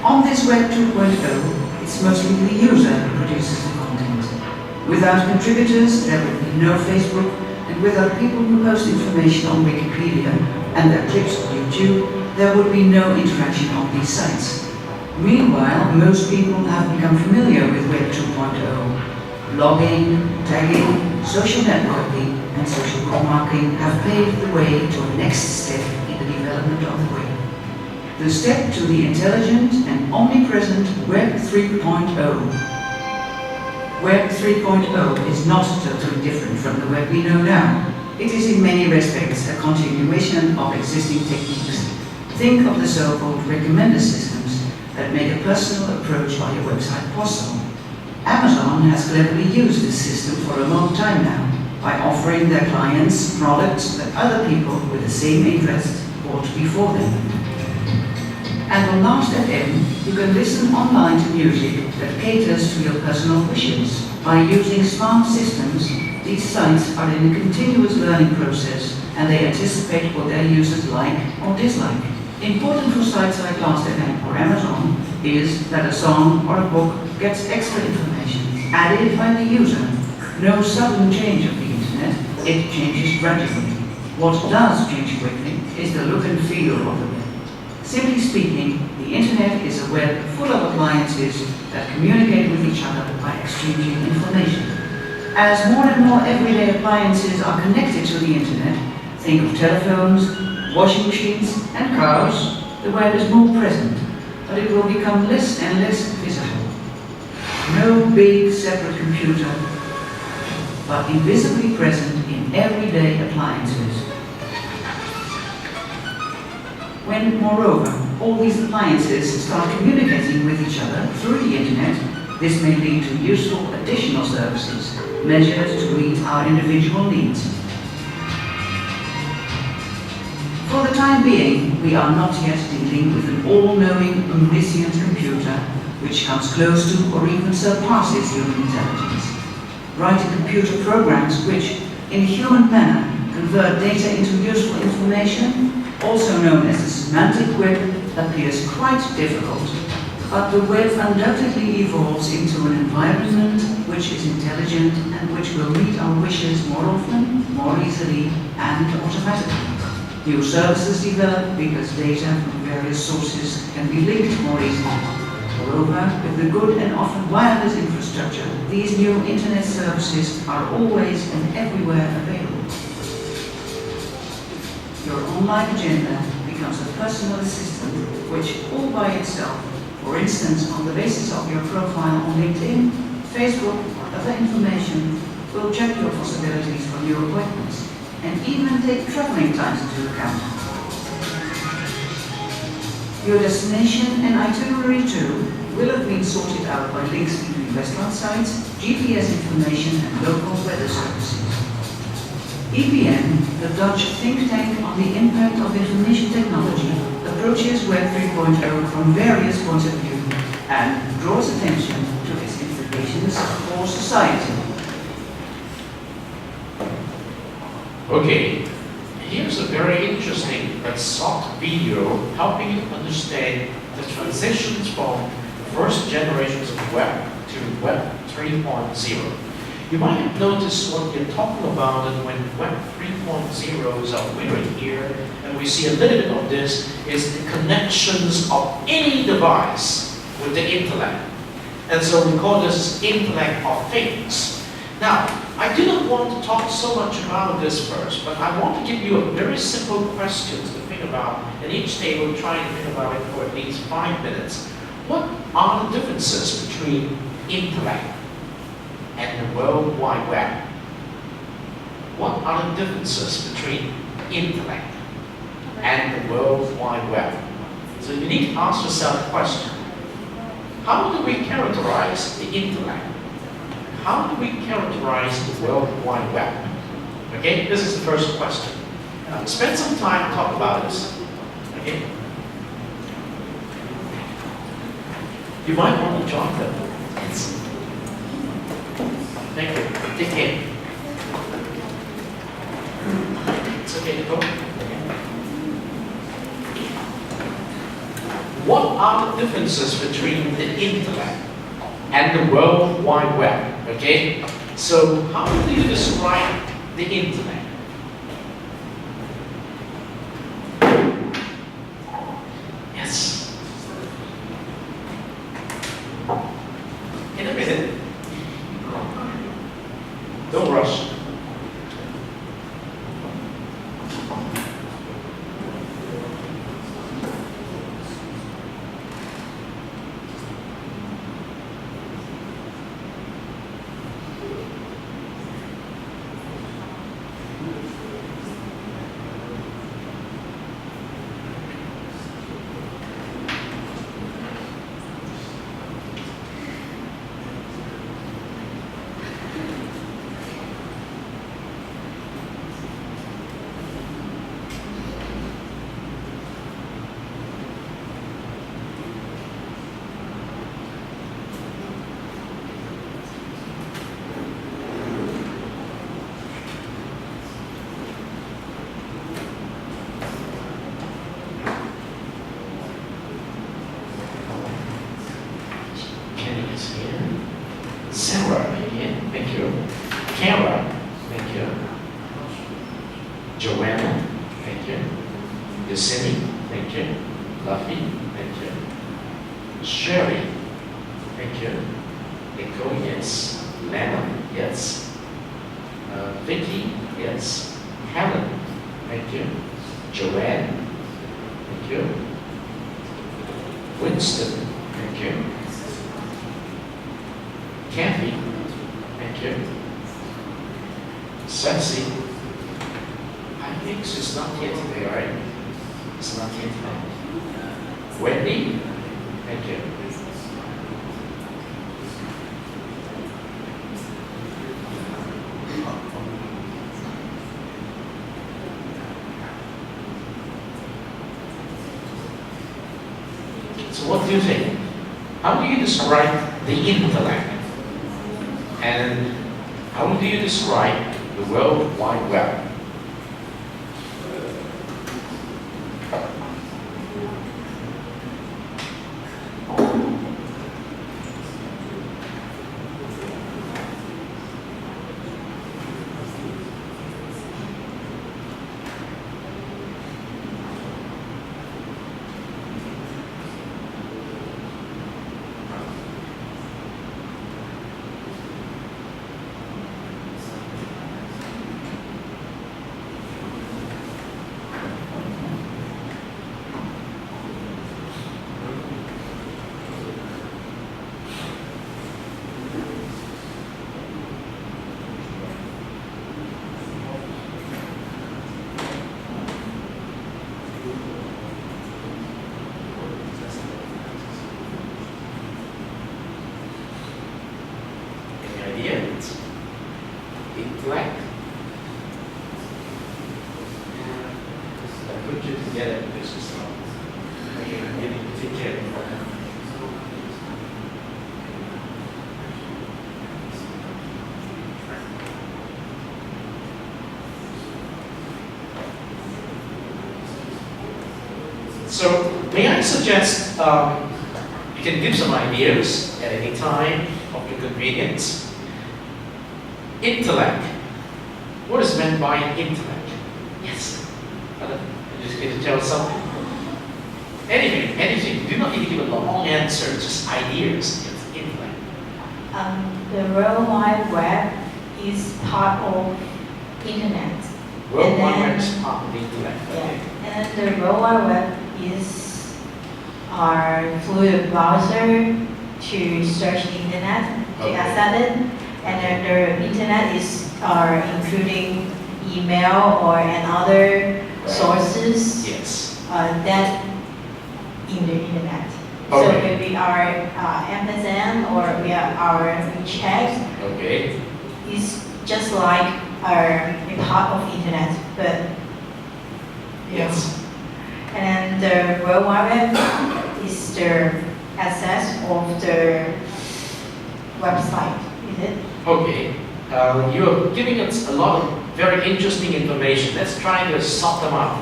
On this Web 2.0, it's mostly the user who produces the content. Without contributors, there would be no Facebook, and without people who post information on Wikipedia and their clips on YouTube, there would be no interaction on these sites. Meanwhile, most people have become familiar with Web 2.0. Logging, tagging, social networking, and social bookmarking have paved the way to a next step in the development of the web. The step to the intelligent and omnipresent Web 3.0. Web 3.0 is not totally different from the web we know now. It is in many respects a continuation of existing techniques. Think of the so-called recommender systems that make a personal approach on your website possible. Amazon has cleverly used this system for a long time now by offering their clients products that other people with the same interest bought before them. And on Last.fm, you can listen online to music that caters to your personal wishes. By using smart systems, these sites are in a continuous learning process, and they anticipate what their users like or dislike. Important for sites like Last.fm or Amazon is that a song or a book gets extra information added by the user. No sudden change of the internet, it changes gradually. What does change quickly is the look and feel of the web. Simply speaking, the internet is a web full of appliances that communicate with each other by exchanging information. As more and more everyday appliances are connected to the internet, think of telephones, washing machines, and cars, the web is more present, but it will become less and less visible. No big separate computer, but invisibly present in everyday appliances. When, moreover, all these appliances start communicating with each other through the internet, this may lead to useful additional services measured to meet our individual needs. For the time being, we are not yet dealing with an all-knowing, omniscient computer which comes close to or even surpasses human intelligence. Writing computer programs which, in a human manner, convert data into useful information, also known as the semantic web, appears quite difficult. But the web undoubtedly evolves into an environment which is intelligent and which will meet our wishes more often, more easily, and automatically. New services develop because data from various sources can be linked more easily. Moreover, with the good and often wireless infrastructure, these new internet services are always and everywhere available. Your online agenda becomes a personal assistant which, all by itself, for instance on the basis of your profile on LinkedIn, Facebook, or other information, will check your possibilities for new appointments and even take traveling times into account. Your destination and itinerary too will have been sorted out by links between restaurant sites, GPS information, and local weather services. EPN, the Dutch think tank on the impact of information technology, approaches Web 3.0 from various points of view and draws attention to its implications citizens or society. Okay, here's a very interesting but short video helping you understand the transitions from the first generations of web to Web 3.0. You might have noticed what we're talking about, and when Web 3.0 is appearing here, and we see a little bit of this, is the connections of any device with the intellect. And so we call this Internet of Things. Now, I do not want to talk so much about this first, but I want to give you a very simple question to think about, and each table try to think about it for at least 5 minutes. What are the differences between intellect and the World Wide Web? What are the differences between intellect and the World Wide Web? So you need to ask yourself a question. How do we characterize the intellect? How do we characterize the World Wide Web? Okay, this is the first question. Spend some time to talk about this. Okay? You might want to join them. Thank you. Take care. It's okay to go. What are the differences between the intellect and the World Wide Web? Okay? So, how do you describe the internet? Yes. In a minute. Don't rush. Sarah, again, thank you. Kara, thank you. Joanna, thank you. Yosemite, thank you. Luffy, thank you. Sherry, thank you. Echo, yes. Lana, yes. Vicky, yes. Helen, thank you. Joanne, thank you. Winston, thank you. Kathy, thank you. Sexy, I think she's not here today, right? It's not here today. Wendy, thank you. So what do you think? How do you describe the intellect? And how do you describe the World Wide Web? Intellect. I put you together because it's not. Okay, I'm getting to take care of So may I suggest you can give some ideas at any time of your convenience. Intellect. What is meant by intellect? Yes. Can you tell something? Anything. You do not need to give a long answer, just ideas. Yes, intellect. The World Wide Web is part of Internet. World Wide Web is part of the intellect. Okay. And the World Wide Web is through the browser to search the Internet, to access it. And then the Internet is including email and other sources that in the Internet. So maybe our Amazon or our WeChat is just like a part of Internet, but and then the World Wide Web is the access of the website, is it? Okay. You're giving us a lot of very interesting information. Let's try to sort them out.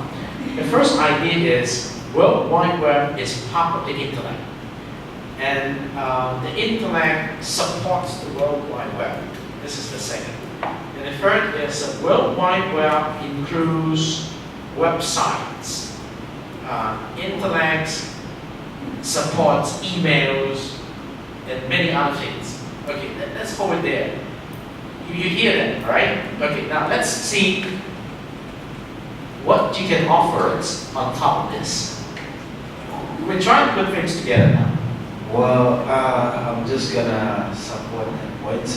The first idea is World Wide Web is part of the intellect. And the intellect supports the World Wide Web. This is the second. And the third is the World Wide Web includes websites. Intellect supports emails and many other things. Okay, let's go with there. You hear that, right? Okay, now let's see what you can offer us on top of this. We're trying to put things together now. Well, I'm just gonna support that point.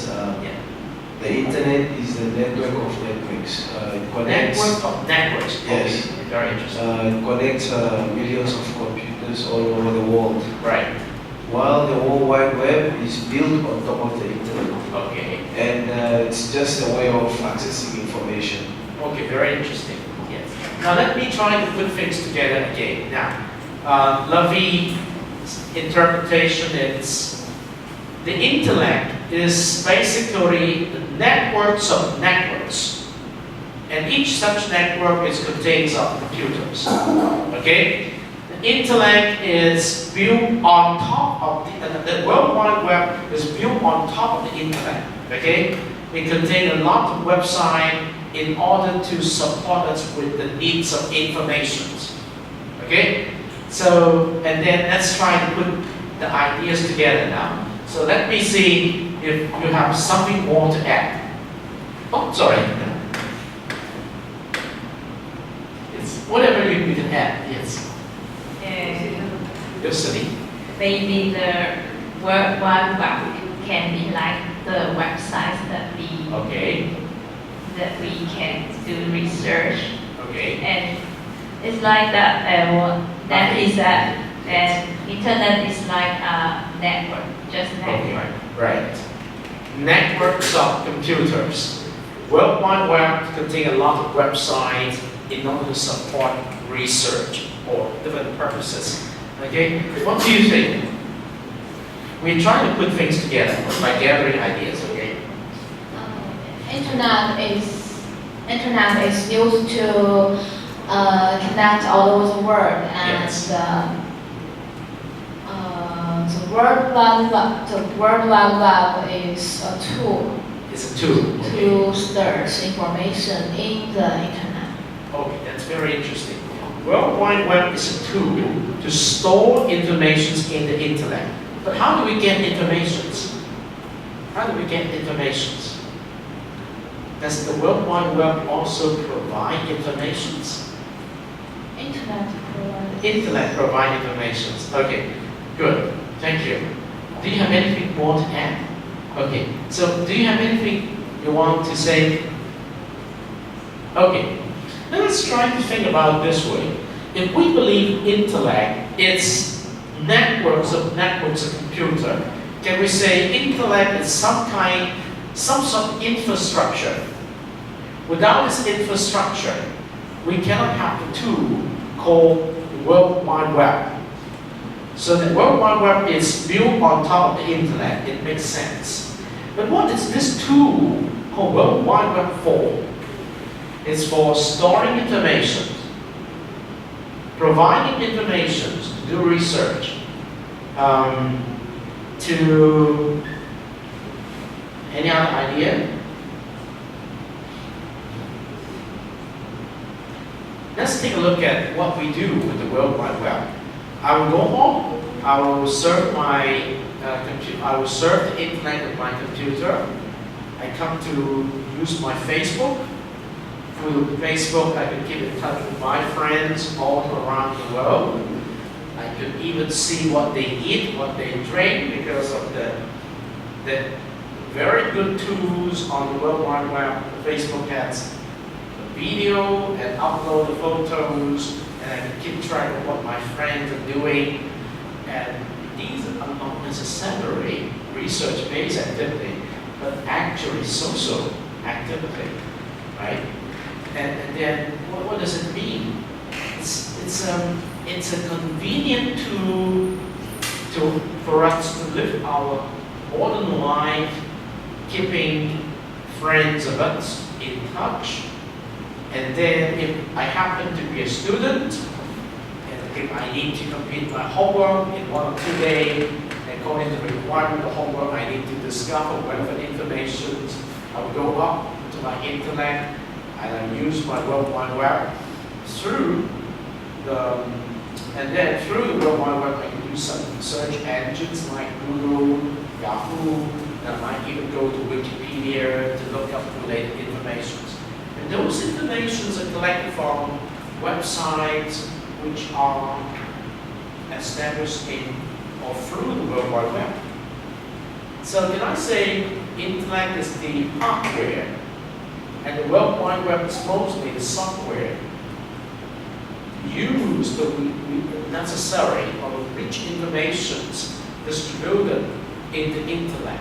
The internet is the network of networks. It connects. Network of networks. Yes. Okay, very interesting. It connects millions of computers all over the world. Right. While the World Wide Web is built on top of the internet. Okay. And it's just a way of accessing information. Okay, very interesting. Yes. Now let me try to put things together again. Now, Lovey's interpretation is the intellect is basically the networks of networks, and each such network is contains of computers. Okay. Intellect is built on top of the World Wide Web is built on top of the internet. Okay, it contains a lot of websites in order to support us with the needs of information. Okay, so and then let's try to put the ideas together now. So let me see if you have something more to add. Oh, sorry. It's whatever you can add. Yes. Maybe the World Wide Web can be like the websites that we can do research. Okay. And it's like that. That is and internet is like a network, just network. Okay. Right. Networks of computers. World Wide Web contains a lot of websites in order to support research or different purposes. Okay, what do you think? We're trying to put things together by gathering ideas. Okay. Internet is used to connect all over the world, and the World Wide Web is a tool. It's a tool. To search information in the internet. Okay, that's very interesting. World Wide Web is a tool to store information in the internet. But how do we get information? How do we get information? Does the World Wide Web also provide information? Internet provide information. Okay, good. Thank you. Do you have anything more to add? Okay, so do you have anything you want to say? Okay. Let's try to think about it this way. If we believe intellect is networks of computer, can we say intellect is some sort of infrastructure? Without this infrastructure, we cannot have the tool called the World Wide Web. So the World Wide Web is built on top of the internet. It makes sense. But what is this tool called World Wide Web for? It's for storing information, providing information to do research, to any other idea? Let's take a look at what we do with the World Wide Web. I will go home. I will surf my I will surf the internet with my computer. I come to use my Facebook. Through Facebook, I can keep in touch with my friends all around the world. I could even see what they eat, what they drink, because of the very good tools on the World Wide Web. Facebook has video and upload the photos, and I can keep track of what my friends are doing. And these are not necessarily research-based activity, but actually social activity, right? And then what does it mean? It's a convenient tool for us to live our modern life, keeping friends of us in touch. And then if I happen to be a student, and if I need to complete my homework in 1 or 2 days, according to the requirement of the homework, I need to discover relevant information. I will go up to my internet and I use my World Wide Web through and then through the World Wide Web I can use some search engines like Google, Yahoo, and I might even go to Wikipedia to look up related information. And those informations are collected from websites which are established in or through the World Wide Web. So can I say internet is the hardware and the World Wide Web is mostly the software used to necessary or rich informations distributed in the internet.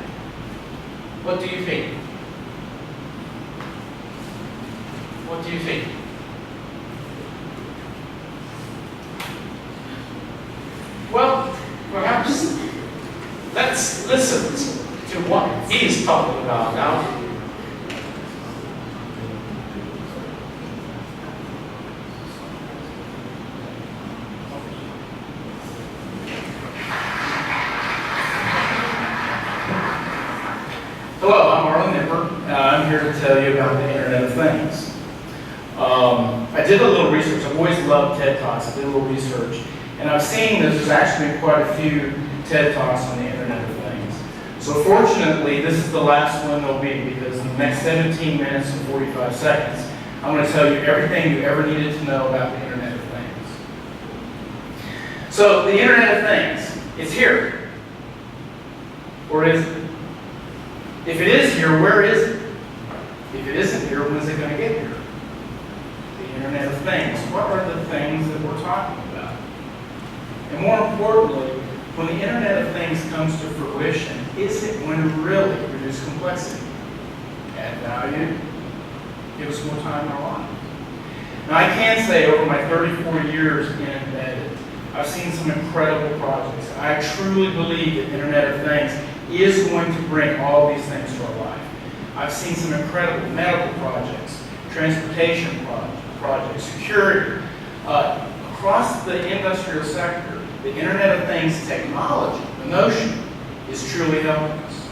What do you think? What do you think? Well, perhaps let's listen to what he's talking about now. Hello, I'm Arlen Nipper. I'm here to tell you about the Internet of Things. I did a little research. I've always loved TED Talks. I did a little research. And I've seen that there's actually been quite a few TED Talks on the Internet of Things. So fortunately, this is the last one there'll be, because in the next 17 minutes and 45 seconds, I'm going to tell you everything you ever needed to know about the Internet of Things. So the Internet of Things, it's here. Or is it? If it is here, where is it? If it isn't here, when is it going to get here? The Internet of Things. What are the things that we're talking about? And more importantly, when the Internet of Things comes to fruition, is it going to really reduce complexity, add value, give us more time in our lives? Now I can say over my 34 years in embedded, I've seen some incredible projects. I truly believe that Internet of Things is going to bring all these things to our life. I've seen some incredible medical projects, transportation projects, security. Across the industrial sector, the Internet of Things technology, the notion, is truly helping us.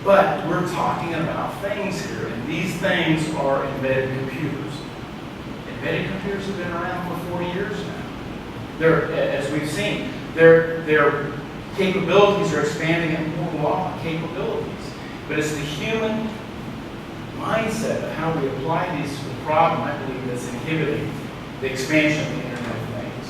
But we're talking about things here, and these things are embedded computers. Embedded computers have been around for 40 years now. They're, as we've seen, their capabilities are expanding at more capabilities. But it's the human mindset of how we apply these to the problem, I believe, that's inhibiting the expansion of the Internet of Things.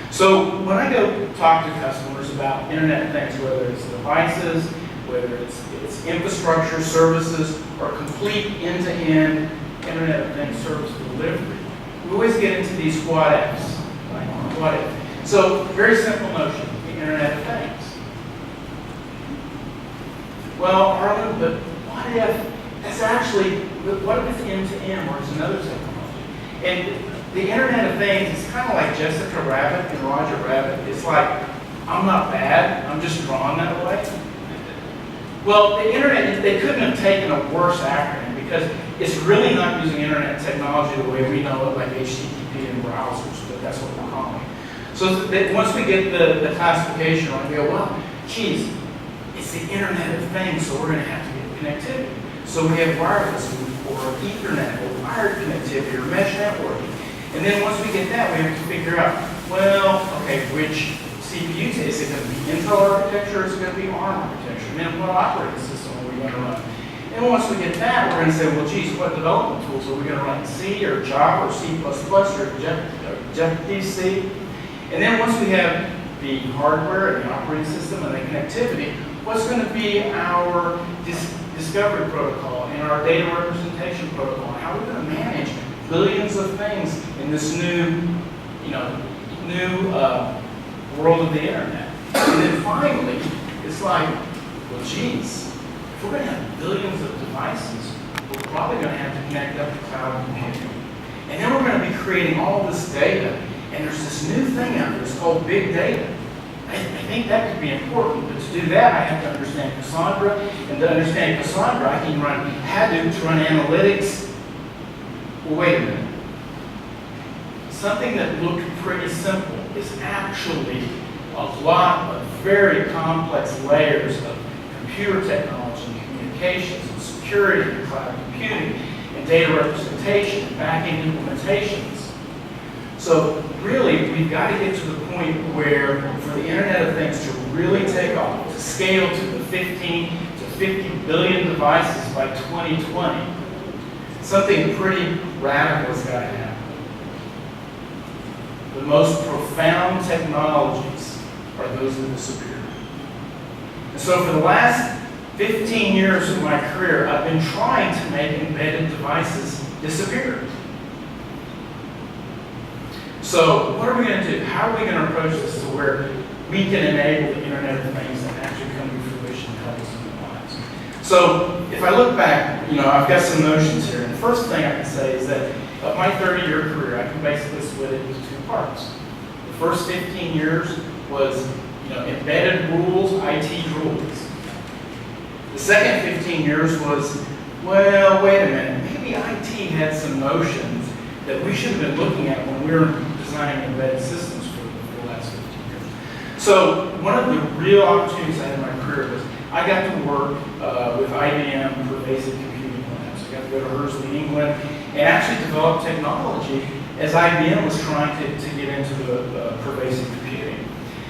So when I go talk to customers about Internet of Things, whether it's devices, whether it's infrastructure, services, or complete end-to-end Internet of Things service delivery, we always get into these what ifs. Like, what if? So, very simple notion, the Internet of Things. Well, Arlen, but what if that's actually, what if it's end-to-end, or it's another technology? And the Internet of Things is kind of like Jessica Rabbit and Roger Rabbit. It's like, I'm not bad, I'm just drawn that way. Well, the Internet, they couldn't have taken a worse acronym, because it's really not using Internet technology the way we know it, like HTTP and browsers. But that's what we're calling it. So that once we get the classification right, we go, well, geez, it's the Internet of Things, so we're going to have to get connectivity. So we have wireless or Ethernet or wired connectivity or mesh networking. And then once we get that, we have to figure out, well, okay, which CPUs, is it going to be Intel architecture or is it going to be ARM architecture? And then what operating system are we going to run? And once we get that, we're going to say, well, geez, what development tools are we going to run? C or Java or C++ or Objective-C? And then once we have the hardware and the operating system and the connectivity, what's going to be our discovery protocol and our data representation protocol? How are we going to manage billions of things in this new world of the internet? And then finally, it's like, well, geez, if we're going to have billions of devices, we're probably going to have to connect up to cloud computing. And then we're going to be creating all this data, and there's this new thing out there, it's called big data. I think that could be important, but to do that, I have to understand Cassandra, and to understand Cassandra, I can run Hadoop to run analytics. Well, wait a minute. Something that looked pretty simple is actually a lot of very complex layers of computer technology and communications and security and cloud computing and data representation and back-end implementations. So really, we've got to get to the point where for the Internet of Things to really take off, to scale to the 15 to 50 billion devices by 2020, something pretty radical has got to happen. The most profound technologies are those that disappear. And so for the last 15 years of my career, I've been trying to make embedded devices disappear. So what are we going to do? How are we going to approach this to where we can enable the Internet of Things and actually come to fruition and help us in our lives? So if I look back, I've got some notions here. And the first thing I can say is that of my 30-year career, I can basically split it into two parts. The first 15 years was, embedded rules, IT rules. The second 15 years was, well, wait a minute, maybe IT had some notions that we should have been looking at when we were designing embedded systems for the last 15 years. So one of the real opportunities I had in my career was I got to work with IBM Pervasive Computing Labs. I got to go to Hursley, England, and actually develop technology as IBM was trying to get into the pervasive computing.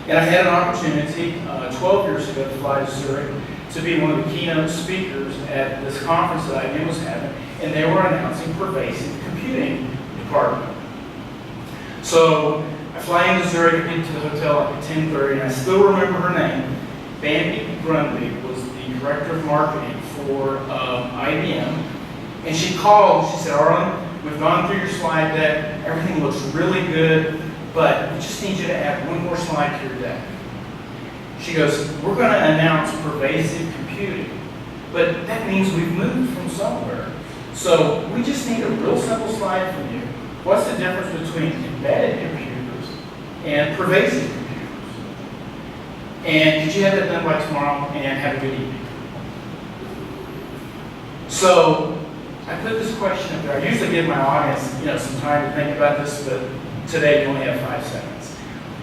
And I had an opportunity 12 years ago to fly to Zurich to be one of the keynote speakers at this conference that IBM was having, and they were announcing pervasive computing department. So I fly into Zurich, I get to the hotel at 10:30, and I still remember her name. Bambi Grundvig was the director of marketing for IBM, and she called. She said, "Arlen, we've gone through your slide deck. Everything looks really good, but we just need you to add one more slide to your deck." She goes, "We're going to announce pervasive computing, but that means we've moved from somewhere. So we just need a real simple slide from you. What's the difference between embedded computers and pervasive computers? And could you have that done by tomorrow and have a good evening?" So I put this question up there. I usually give my audience, some time to think about this, but today you only have 5 seconds.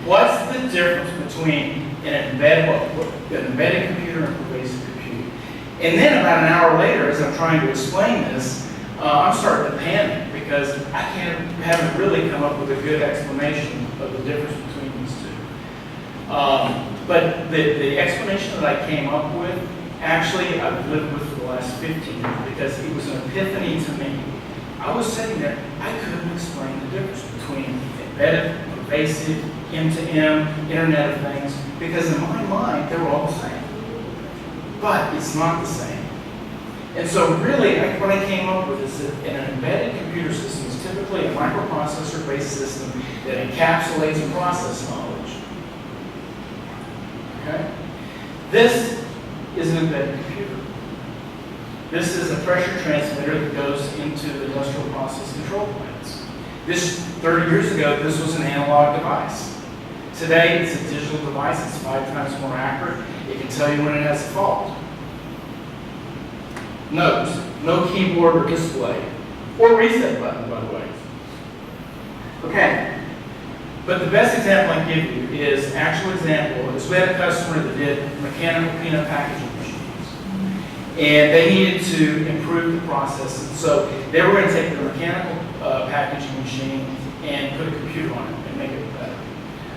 What's the difference between an embedded computer and pervasive computing? And then about an hour later, as I'm trying to explain this, I'm starting to panic because I haven't really come up with a good explanation of the difference between these two. But the explanation that I came up with, actually I've lived with for the last 15 years because it was an epiphany to me. I was sitting there, I couldn't explain the difference between embedded, pervasive, M2M, Internet of Things, because in my mind, they were all the same. But it's not the same. And so really, what I came up with is that an embedded computer system is typically a microprocessor-based system that encapsulates and process knowledge. Okay? This is an embedded computer. This is a pressure transmitter that goes into the industrial process control plants. This, 30 years ago, this was an analog device. Today, it's a digital device. It's 5 times more accurate. It can tell you when it has a fault. Note, no keyboard or display, or reset button, by the way. Okay, But the best example I can give you is, actual example, is we had a customer that did mechanical peanut packaging machines. And they needed to improve the process. And so they were going to take the mechanical packaging machine and put a computer on it and make it better.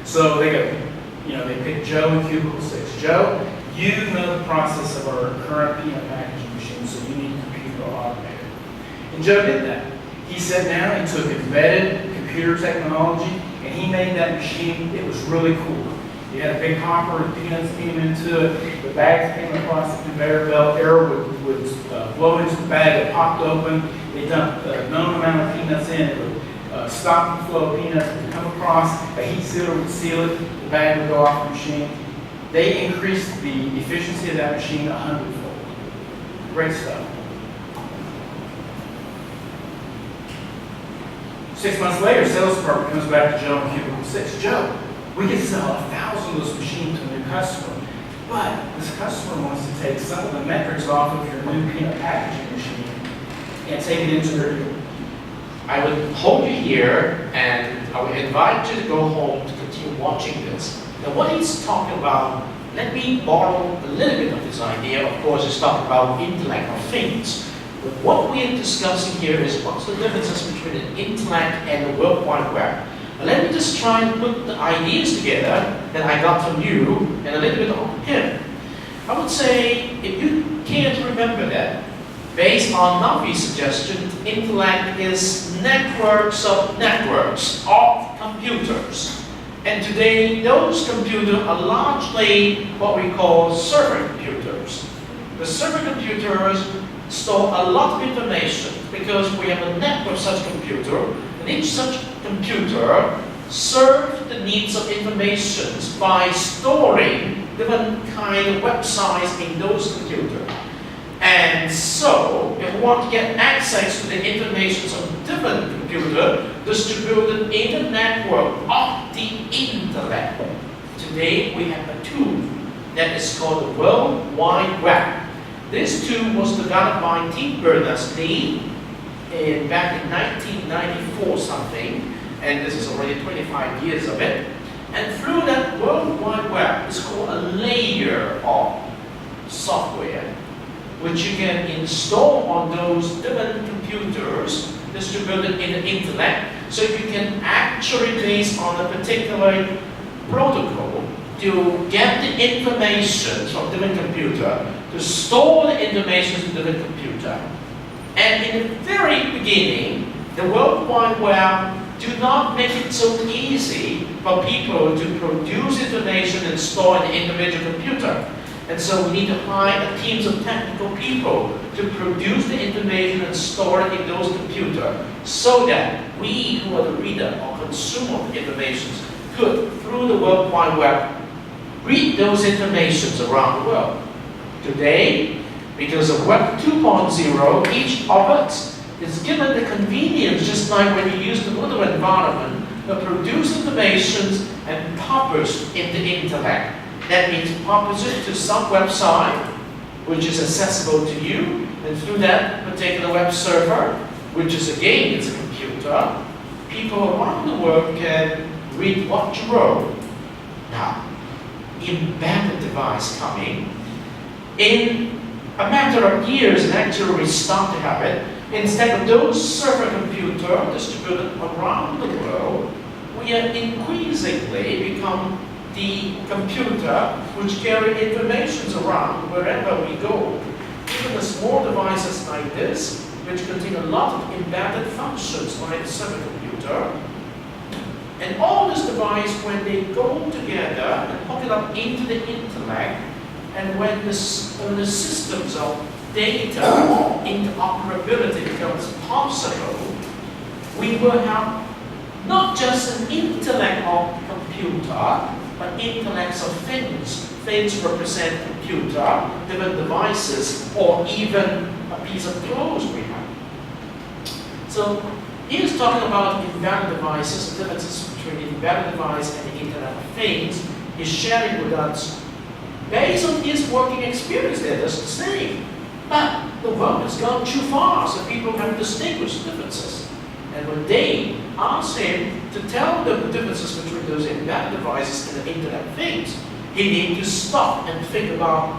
So they go, they picked Joe in cubicle 6. Joe, you know the process of our current peanut packaging machine, so you need a computer to automate it. And Joe did that. He sat down, he took embedded computer technology, and he made that machine. It was really cool. You had a big hopper with peanuts came into it. The bags came across the conveyor belt. Air would blow into the bag. It popped open. They dumped a known amount of peanuts in. It would stop the flow of peanuts. It would come across. A heat sealer would seal it. The bag would go off the machine. They increased the efficiency of that machine 100-fold. Great stuff. 6 months later, sales department comes back to Joe in cubicle 6. Joe, we can sell 1,000 of those machines to a new customer, but this customer wants to take some of the metrics off of your new peanut packaging machine and take it into their new. I would hold you here and I would invite you to go home to continue watching this. Now what he's talking about, let me borrow a little bit of this idea. Of course, he's talking about intellect of things. But what we are discussing here is what's the differences between an intellect and the World Wide Web. Now, let me just try and put the ideas together that I got from you and a little bit on him. I would say, if you can't remember that, based on Navi's suggestion, intellect is networks of computers. And today, those computers are largely what we call server computers. The server computers store a lot of information because we have a network of such computer, and each such computer serves the needs of information by storing different kind of websites in those computers. And so, if we want to get access to the information of different computers distributed in the network of the intellect, today we have a tool that is called the World Wide Web. This tool was developed by Tim Berners-Lee back in 1994 something, and this is already 25 years of it. And through that World Wide Web is called a layer of software, which you can install on those different computers distributed in the intellect, so you can actually, based on a particular protocol, to get the information from different computer, to store the information in different computer. And in the very beginning, the World Wide Web do not make it so easy for people to produce information and store in the individual computer. And so we need to hire teams of technical people to produce the information and store it in those computers, so that we who are the reader or consumer of information could, through the World Wide Web, read those informations around the world. Today, because of Web 2.0, each of us is given the convenience, just like when you use the Moodle environment, to produce information and publish in the intellect. That means publish it to some website, which is accessible to you, and through that particular web server, which is again, it's a computer, people around the world can read what you wrote. Now, embedded device coming, in a matter of years, and actually we start to have it, instead of those server computers distributed around the world, we are increasingly become the computer which carry information around wherever we go. Even the small devices like this, which contain a lot of embedded functions like the server computer, and all this device, when they go together and hook it up into the intellect, and when the systems of data interoperability becomes possible, we will have not just an intellect of computer, but intellects of things. Things represent computer, different devices, or even a piece of clothes we have. So he's talking about embedded devices, the differences between the embedded device and the Internet of Things. He's sharing with us, based on his working experience, they're just the same. But the world has gone too far, so people have distinguished differences. And when they asked him to tell the differences between those embedded devices and the Internet of Things, he needed to stop and think about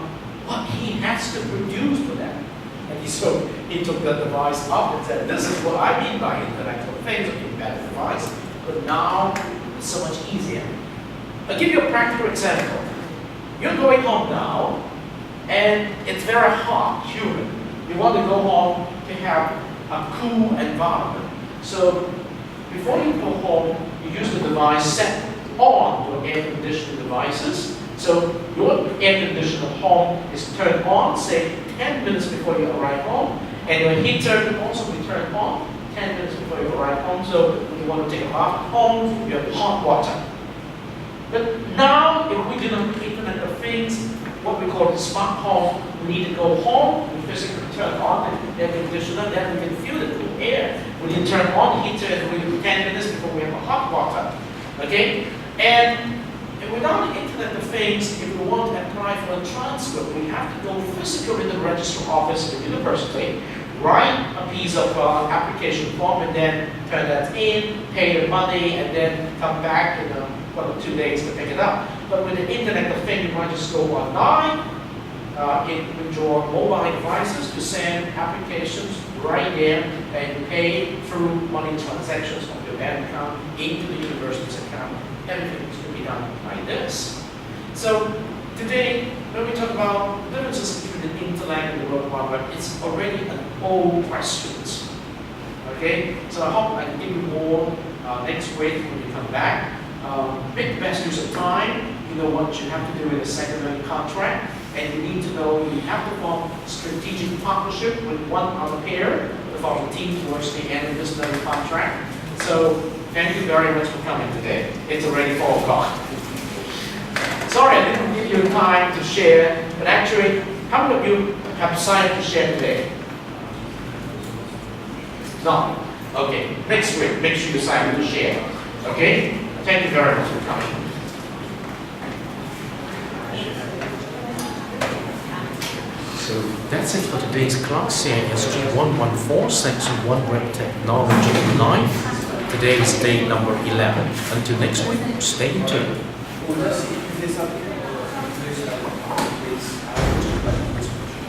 what he has to produce for them. And he took the device up and said, this is what I mean by Internet of Things, or embedded device, but now it's so much easier. I'll give you a practical example. You're going home now, and it's very hot, humid. You want to go home to have a cool environment. So before you go home, you use the device set on your air conditioning devices. So your air conditioner home is turned on, say 10 minutes before you arrive home, and your heater can also be turned on 10 minutes before you arrive home. So when you want to take a bath at home, you have hot water. But now, if we do not Internet of Things, what we call the smart home, we need to go home, we physically turn on the air conditioner, then we can feel the cool air. We need to turn on the heater and we do 10 minutes before we have a hot water. Okay? And without the Internet of Things, if we want to apply for a transcript, we have to go physically in the registrar office of the university, write a piece of application form, and then turn that in, pay the money, and then come back in 1 or 2 days to pick it up. But with the Internet of Things, you might just go online, with your mobile devices to send applications right there, and pay through money transactions of your bank account into the university's account. Everything is to be done like this. So today, when we talk about the differences between the intellect and the World Wide Web, it's already an old question. Okay? So I hope I can give you more next week when you come back. Make the best use of time. You know what you have to do in a secondary contract, and you need to know you have to form strategic partnership with one other pair of our team towards the end of this learning contract. So thank you very much for coming today. It's already 4 o'clock. Sorry I didn't give you time to share, but actually, how many of you have decided to share today? No? Okay, next week, make sure you decide to share. Okay? Thank you very much for coming. So that's it for today's class, CISG114, Section 1 Web Technology 9. Today is day number 11. Until next week, stay tuned.